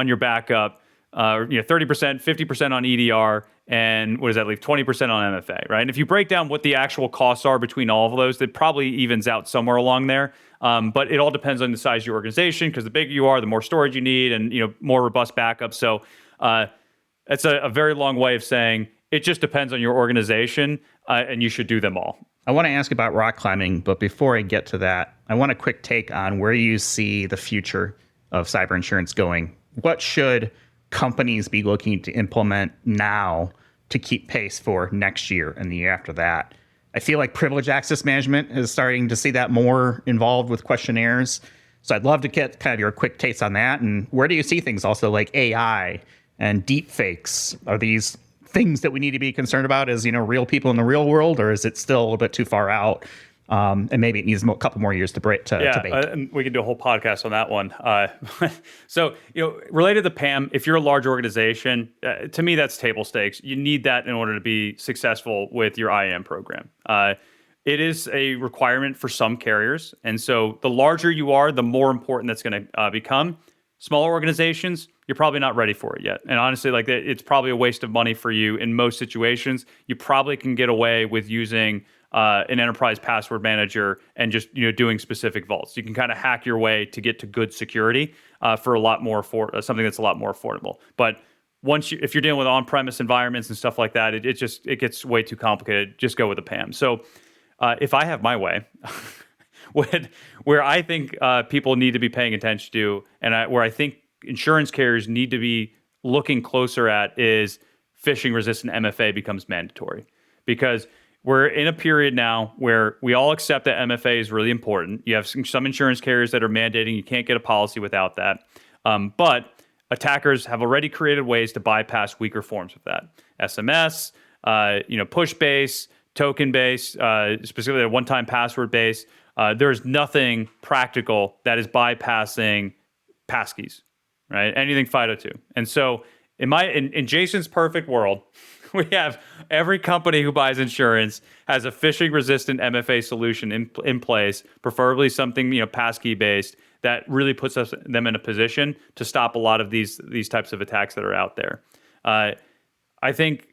your backup, 30%, 50% on EDR, and what does that leave? 20% on MFA, right? And if you break down what the actual costs are between all of those, it probably evens out somewhere along there. But it all depends on the size of your organization, because the bigger you are, the more storage you need, and more robust backup. So that's a very long way of saying it just depends on your organization, and you should do them all. I want to ask about rock climbing, but before I get to that, I want a quick take on where you see the future of cyber insurance going. What should companies be looking to implement now to keep pace for next year and the year after that? I feel like privilege access management is starting to see that more involved with questionnaires. So I'd love to get kind of your quick takes on that. And where do you see things also like AI and deep fakes? Are these things that we need to be concerned about as, real people in the real world, or is it still a little bit too far out? And maybe it needs a couple more years to bake. And we can do a whole podcast on that one. So, related to PAM, if you're a large organization, to me, that's table stakes. You need that in order to be successful with your IAM program. It is a requirement for some carriers. And so the larger you are, the more important that's going to become. Smaller organizations, you're probably not ready for it yet. And honestly, it's probably a waste of money for you in most situations. You probably can get away with using an enterprise password manager and just doing specific vaults. You can kind of hack your way to get to good security for a lot more something that's a lot more affordable. But if you're dealing with on-premise environments and stuff like that, it gets way too complicated. Just go with the PAM. So if I have my way, where I think people need to be paying attention to, and where I think insurance carriers need to be looking closer at, is phishing-resistant MFA becomes mandatory. Because we're in a period now where we all accept that MFA is really important. You have some insurance carriers that are mandating you can't get a policy without that. But attackers have already created ways to bypass weaker forms of that. SMS, push based, token based, specifically a one-time password based. There's nothing practical that is bypassing passkeys, right? Anything FIDO2. And so in Jason's perfect world, we have every company who buys insurance has a phishing-resistant MFA solution in place, preferably something passkey based that really puts them in a position to stop a lot of these types of attacks that are out there. I think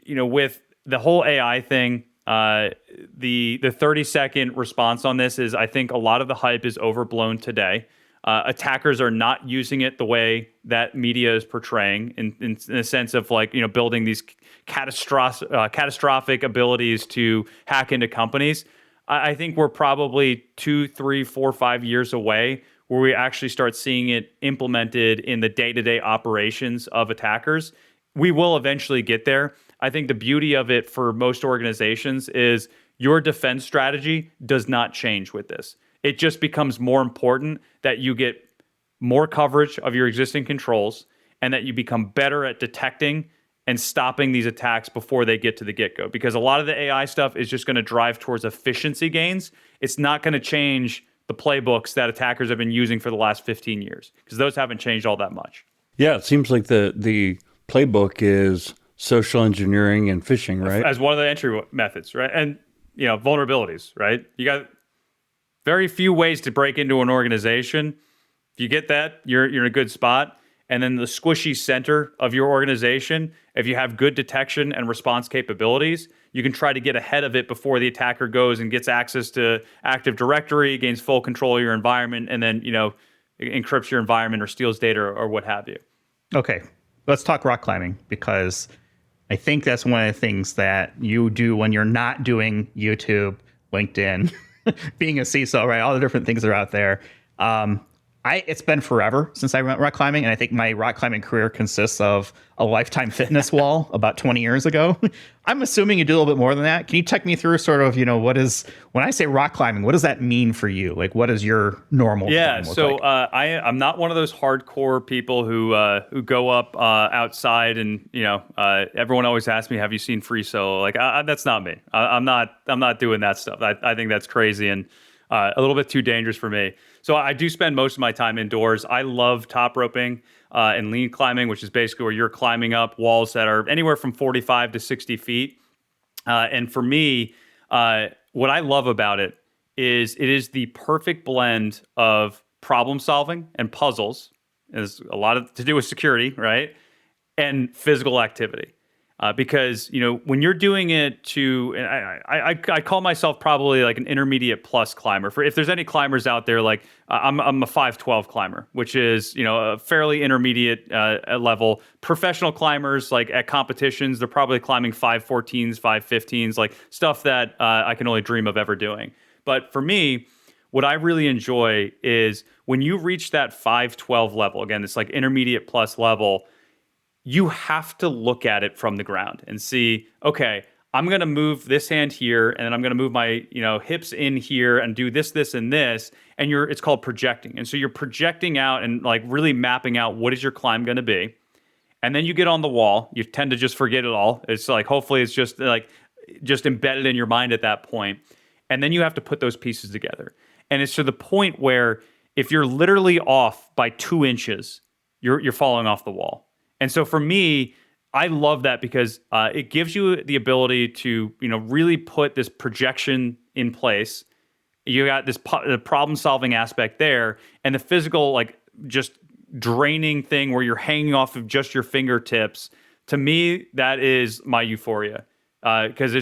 with the whole AI thing, the 30-second response on this is, I think a lot of the hype is overblown today. Attackers are not using it the way that media is portraying, in a sense of building these catastrophic abilities to hack into companies. I think we're probably 2, 3, 4, 5 years away where we actually start seeing it implemented in the day-to-day operations of attackers. We will eventually get there. I think the beauty of it for most organizations is your defense strategy does not change with this. It just becomes more important that you get more coverage of your existing controls and that you become better at detecting and stopping these attacks before they get to the get-go. Because a lot of the AI stuff is just going to drive towards efficiency gains. It's not going to change the playbooks that attackers have been using for the last 15 years, because those haven't changed all that much. Yeah, it seems like the playbook is social engineering and phishing, right? As one of the entry methods, right? And, vulnerabilities, right? You got very few ways to break into an organization. If you get that, you're in a good spot. And then the squishy center of your organization, if you have good detection and response capabilities, you can try to get ahead of it before the attacker goes and gets access to Active Directory, gains full control of your environment, and then, encrypts your environment or steals data or what have you. Okay, let's talk rock climbing, because I think that's one of the things that you do when you're not doing YouTube, LinkedIn, being a CISO, right? All the different things that are out there. It's been forever since I went rock climbing, and I think my rock climbing career consists of a Lifetime Fitness wall about 20 years ago. I'm assuming you do a little bit more than that. Can you take me through sort of, what is, when I say rock climbing, what does that mean for you? Like, what is your normal? Yeah, so like? I'm not one of those hardcore people who go up outside and everyone always asks me, "Have you seen Free Solo?" Like, that's not me. I'm not doing that stuff. I think that's crazy and a little bit too dangerous for me. So I do spend most of my time indoors. I love top roping and lean climbing, which is basically where you're climbing up walls that are anywhere from 45 to 60 feet. And for me, what I love about it is the perfect blend of problem solving and puzzles. There's a lot to do with security, right? And physical activity. Because, when you're doing it and I call myself probably like an intermediate plus climber. If there's any climbers out there, like I'm a 512 climber, which is, a fairly intermediate level. Professional climbers, like at competitions, they're probably climbing 514s, 515s, like stuff that I can only dream of ever doing. But for me, what I really enjoy is when you reach that 512 level, again, it's like intermediate plus level, you have to look at it from the ground and see, okay, I'm going to move this hand here, and then I'm going to move my, hips in here and do this, this, and this. And it's called projecting. And so you're projecting out and like really mapping out what is your climb going to be. And then you get on the wall. You tend to just forget it all. It's like, hopefully it's just embedded in your mind at that point. And then you have to put those pieces together. And it's to the point where if you're literally off by 2 inches, you're falling off the wall. And so for me, I love that because it gives you the ability to, really put this projection in place. You got this the problem-solving aspect there, and the physical, like just draining thing where you're hanging off of just your fingertips. To me, that is my euphoria because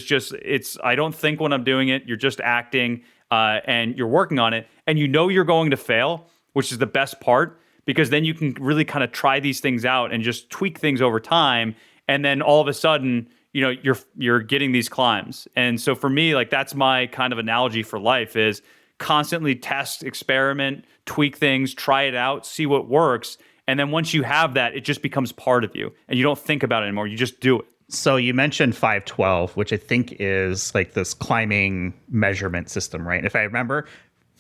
I don't think when I'm doing it. You're just acting and you're working on it, and you're going to fail, which is the best part. Because then you can really kind of try these things out and just tweak things over time. And then all of a sudden, you're getting these climbs. And so for me, like that's my kind of analogy for life is constantly test, experiment, tweak things, try it out, see what works. And then once you have that, it just becomes part of you and you don't think about it anymore. You just do it. So you mentioned 512, which I think is like this climbing measurement system, right? If I remember,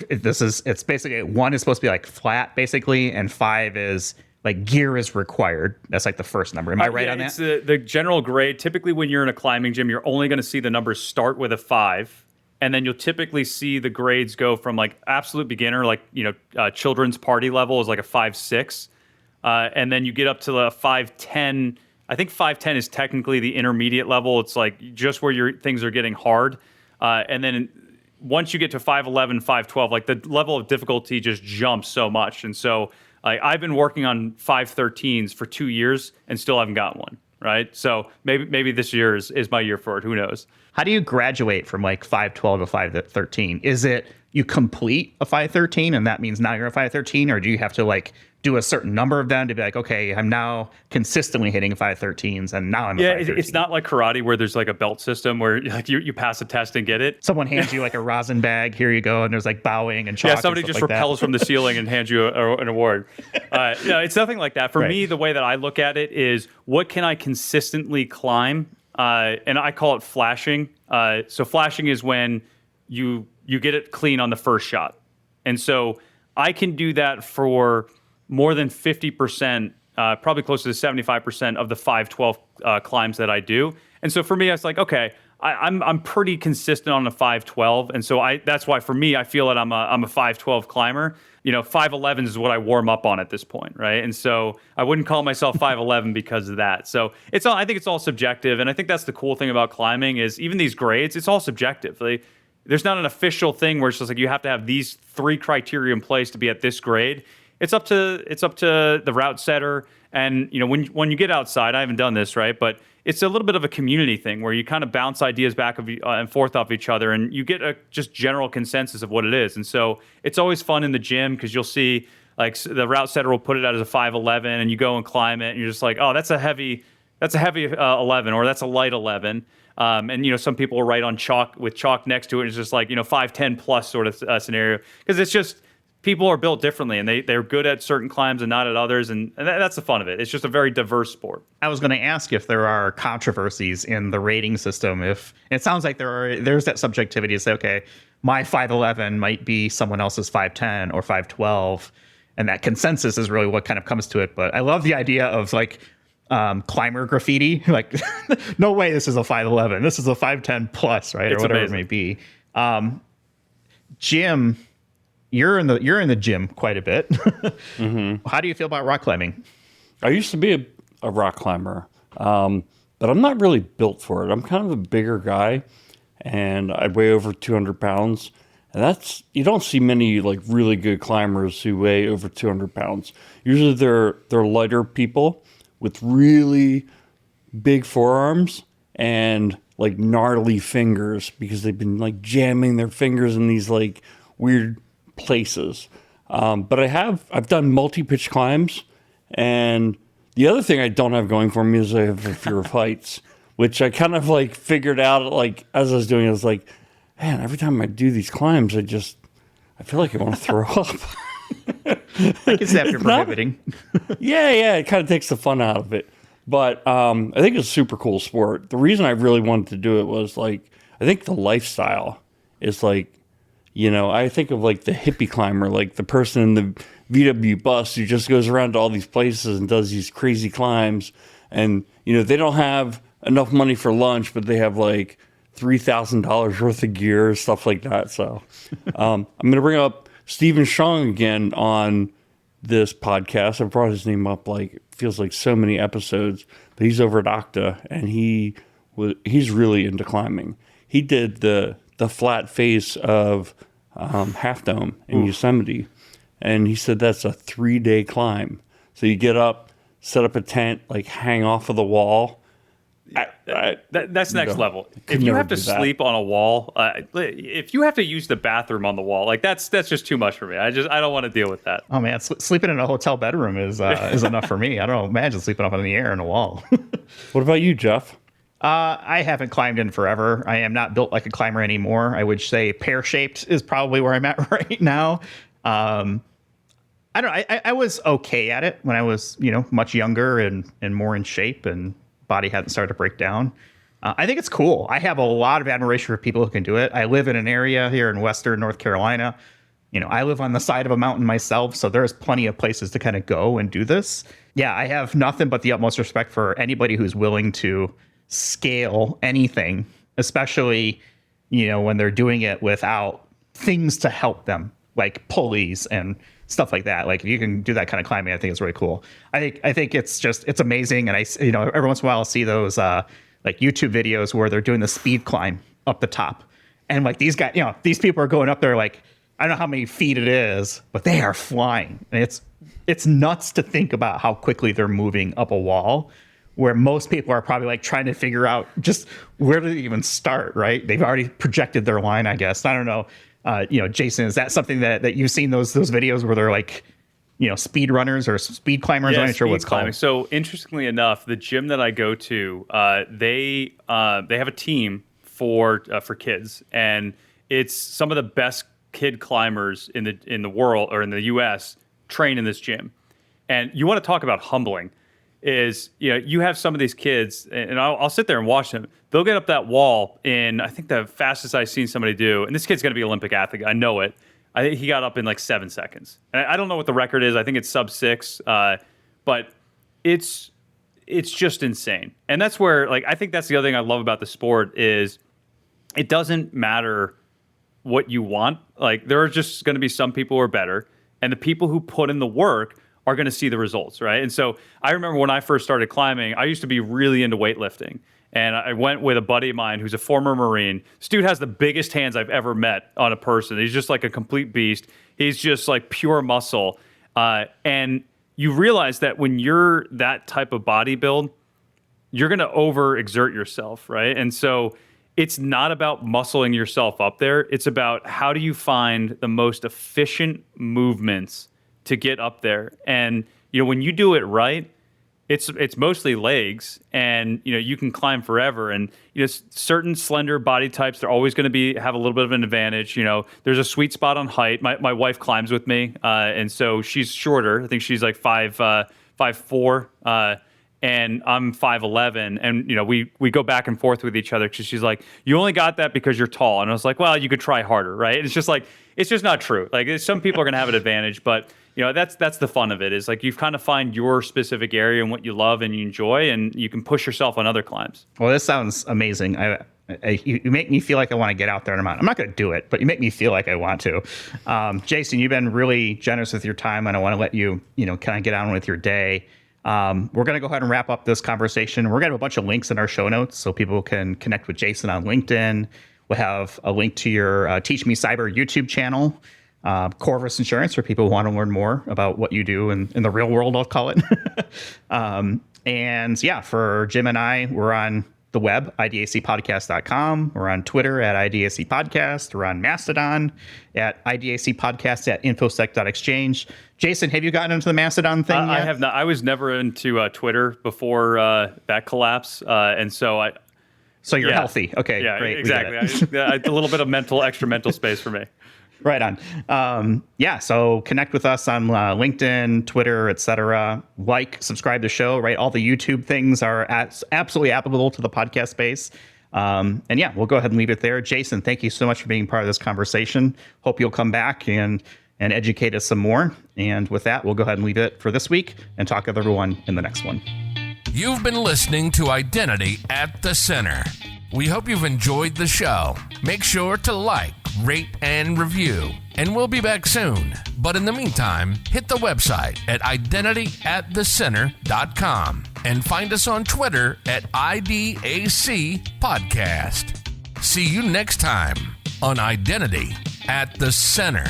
it's basically 1 is supposed to be like flat basically, and 5 is like gear is required. That's like the first number. Am I right on that? It's the general grade. Typically, when you're in a climbing gym, you're only going to see the numbers start with a 5, and then you'll typically see the grades go from like absolute beginner, like children's party level is like a 5.6, and then you get up to the 5.10. I think 5.10 is technically the intermediate level. It's like just where your things are getting hard, and then once you get to 5.11, 5.12, like the level of difficulty just jumps so much, and so. I've been working on 5.13s for 2 years and still haven't gotten one, right? So maybe this year is my year for it. Who knows? How do you graduate from like 5.12 to 5.13? Is it you complete a 5.13 and that means now you're a 5.13, or do you have to like do a certain number of them to be like, okay, I'm now consistently hitting 5.13s and now I'm a 5.13? It's not like karate where there's like a belt system where like you pass a test and get it. Someone hands you like a rosin bag, here you go, and there's like bowing and chalk. Yeah, somebody just like repels from the ceiling and hands you an award. It's nothing like that. For me, the way that I look at it is what can I consistently climb? And I call it flashing. So flashing is when you get it clean on the first shot. And so I can do that for more than 50%, probably close to 75% of the 5.12 climbs that I do. And so for me, it's like, okay, I'm pretty consistent on the 5.12. And so that's why for me, I feel that I'm a 5.12 climber. 5.11 is what I warm up on at this point, right? And so I wouldn't call myself 5.11 because of that. So I think it's all subjective. And I think that's the cool thing about climbing is even these grades, it's all subjective. There's not an official thing where it's just like you have to have these 3 criteria in place to be at this grade. It's up to the route setter, and when you get outside, I haven't done this, right, but it's a little bit of a community thing where you kind of bounce ideas back and forth off each other, and you get a just general consensus of what it is. And so it's always fun in the gym because you'll see like the route setter will put it out as a 5.11, and you go and climb it, and you're just like, oh, that's a heavy 11, or that's a light 11. And some people will write on chalk with chalk next to it. It's just like 5.10 plus sort of scenario because it's just. People are built differently, and they're good at certain climbs and not at others, and that's the fun of it. It's just a very diverse sport. I was going to ask if there are controversies in the rating system. If it sounds like there's that subjectivity to say, okay, my 5.11 might be someone else's 5.10 or 5.12, and that consensus is really what kind of comes to it. But I love the idea of like climber graffiti. Like, no way, this is a 5.11. This is a 5.10 plus, right, it's or whatever amazing. It may be. Jim. You're in the gym quite a bit. Mm-hmm. How do you feel about rock climbing? I used to be a rock climber, but I'm not really built for it. I'm kind of a bigger guy, and I weigh over 200 pounds. And you don't see many like really good climbers who weigh over 200 pounds. Usually they're lighter people with really big forearms and like gnarly fingers because they've been like jamming their fingers in these like weird places. But I've done multi-pitch climbs, and the other thing I don't have going for me is I have a fear of heights, which I kind of like figured out like as I was doing it. I was like, man, every time I do these climbs, I feel like I want to throw up. I can see after prohibiting. Yeah, it kind of takes the fun out of it. But I think it's a super cool sport. The reason I really wanted to do it was like, I think the lifestyle is like, I think of like the hippie climber, like the person in the VW bus who just goes around to all these places and does these crazy climbs. And, they don't have enough money for lunch, but they have like $3,000 worth of gear, stuff like that. So I'm going to bring up Stephen Shong again on this podcast. I've brought his name up like, feels like so many episodes, but he's over at Okta, and he's really into climbing. He did the flat face of Half Dome in Yosemite, and he said that's a 3-day climb. So you get up, set up a tent, like hang off of the wall. That's next level. If you have to sleep on a wall, if you have to use the bathroom on the wall, like that's just too much for me. I don't want to deal with that. Oh man, sleeping in a hotel bedroom is enough for me. I don't imagine sleeping up in the air on a wall. What about you, Jeff? I haven't climbed in forever. I am not built like a climber anymore. I would say pear-shaped is probably where I'm at right now. I don't know. I was okay at it when I was, much younger and more in shape and body hadn't started to break down. I think it's cool. I have a lot of admiration for people who can do it. I live in an area here in Western North Carolina I live on the side of a mountain myself, so there's plenty of places to kind of go and do this. Yeah, I have nothing but the utmost respect for anybody who's willing to scale anything, especially, when they're doing it without things to help them, like pulleys and stuff like that. Like if you can do that kind of climbing, I think it's really cool. I think it's amazing. And every once in a while I'll see those like YouTube videos where they're doing the speed climb up the top. And like these guys, these people are going up there like, I don't know how many feet it is, but they are flying. And it's nuts to think about how quickly they're moving up a wall, where most people are probably like trying to figure out just where do they even start, right? They've already projected their line, I guess. I don't know. Jason, is that something that you've seen those videos where they're like, speed runners or speed climbers? I'm not sure what it's called. So interestingly enough, the gym that I go to, they have a team for kids, and it's some of the best kid climbers in the world or in the US train in this gym. And you want to talk about humbling is, you have some of these kids, and I'll sit there and watch them. They'll get up that wall in, I think the fastest I've seen somebody do, and this kid's going to be an Olympic athlete, I know it. I think he got up in like 7 seconds. And I don't know what the record is. I think it's sub 6, but it's just insane. And that's where, like, I think that's the other thing I love about the sport is it doesn't matter what you want. Like, there are just going to be some people who are better, and the people who put in the work are going to see the results, right? And so I remember when I first started climbing, I used to be really into weightlifting. And I went with a buddy of mine who's a former Marine. This dude has the biggest hands I've ever met on a person. He's just like a complete beast. He's just like pure muscle. And you realize that when you're that type of body build, you're going to overexert yourself, right? And so it's not about muscling yourself up there. It's about how do you find the most efficient movements to get up there. And, when you do it right, it's mostly legs, and you can climb forever. And certain slender body types, they're always going to have a little bit of an advantage. There's a sweet spot on height. My wife climbs with me, and so she's shorter. I think she's like 5'4", and I'm 5'11", and we go back and forth with each other because she's like, you only got that because you're tall, and I was like, well, you could try harder, right? And it's just not true. Like some people are going to have an advantage, but that's the fun of it, is like you kind of find your specific area and what you love and you enjoy, and you can push yourself on other climbs. Well, this sounds amazing. You make me feel like I want to get out there on a mountain. I'm not going to do it, but you make me feel like I want to. Jason, you've been really generous with your time, and I want to let you, kind of get on with your day. We're going to go ahead and wrap up this conversation. We're going to have a bunch of links in our show notes so people can connect with Jason on LinkedIn. We'll have a link to your Teach Me Cyber YouTube channel, Corvus Insurance, for people who want to learn more about what you do in the real world, I'll call it. And yeah, for Jim and I, we're on the web, idacpodcast.com. We're on Twitter at IDAC Podcast. We're on Mastodon at IDAC Podcast at infosec.exchange. Jason, have you gotten into the Mastodon thing yet? I have not. I was never into Twitter before that collapse. And so So you're healthy. Okay, yeah, great. Exactly. A little bit of extra mental space for me. Right on. So connect with us on LinkedIn, Twitter, etc. Subscribe to the show, right? All the YouTube things are absolutely applicable to the podcast space. And yeah, we'll go ahead and leave it there. Jason, thank you so much for being part of this conversation. Hope you'll come back and educate us some more. And with that, we'll go ahead and leave it for this week and talk with everyone in the next one. You've been listening to Identity at the Center. We hope you've enjoyed the show. Make sure to like, rate, and review. And we'll be back soon. But in the meantime, hit the website at identityatthecenter.com and find us on Twitter at IDAC Podcast. See you next time on Identity at the Center.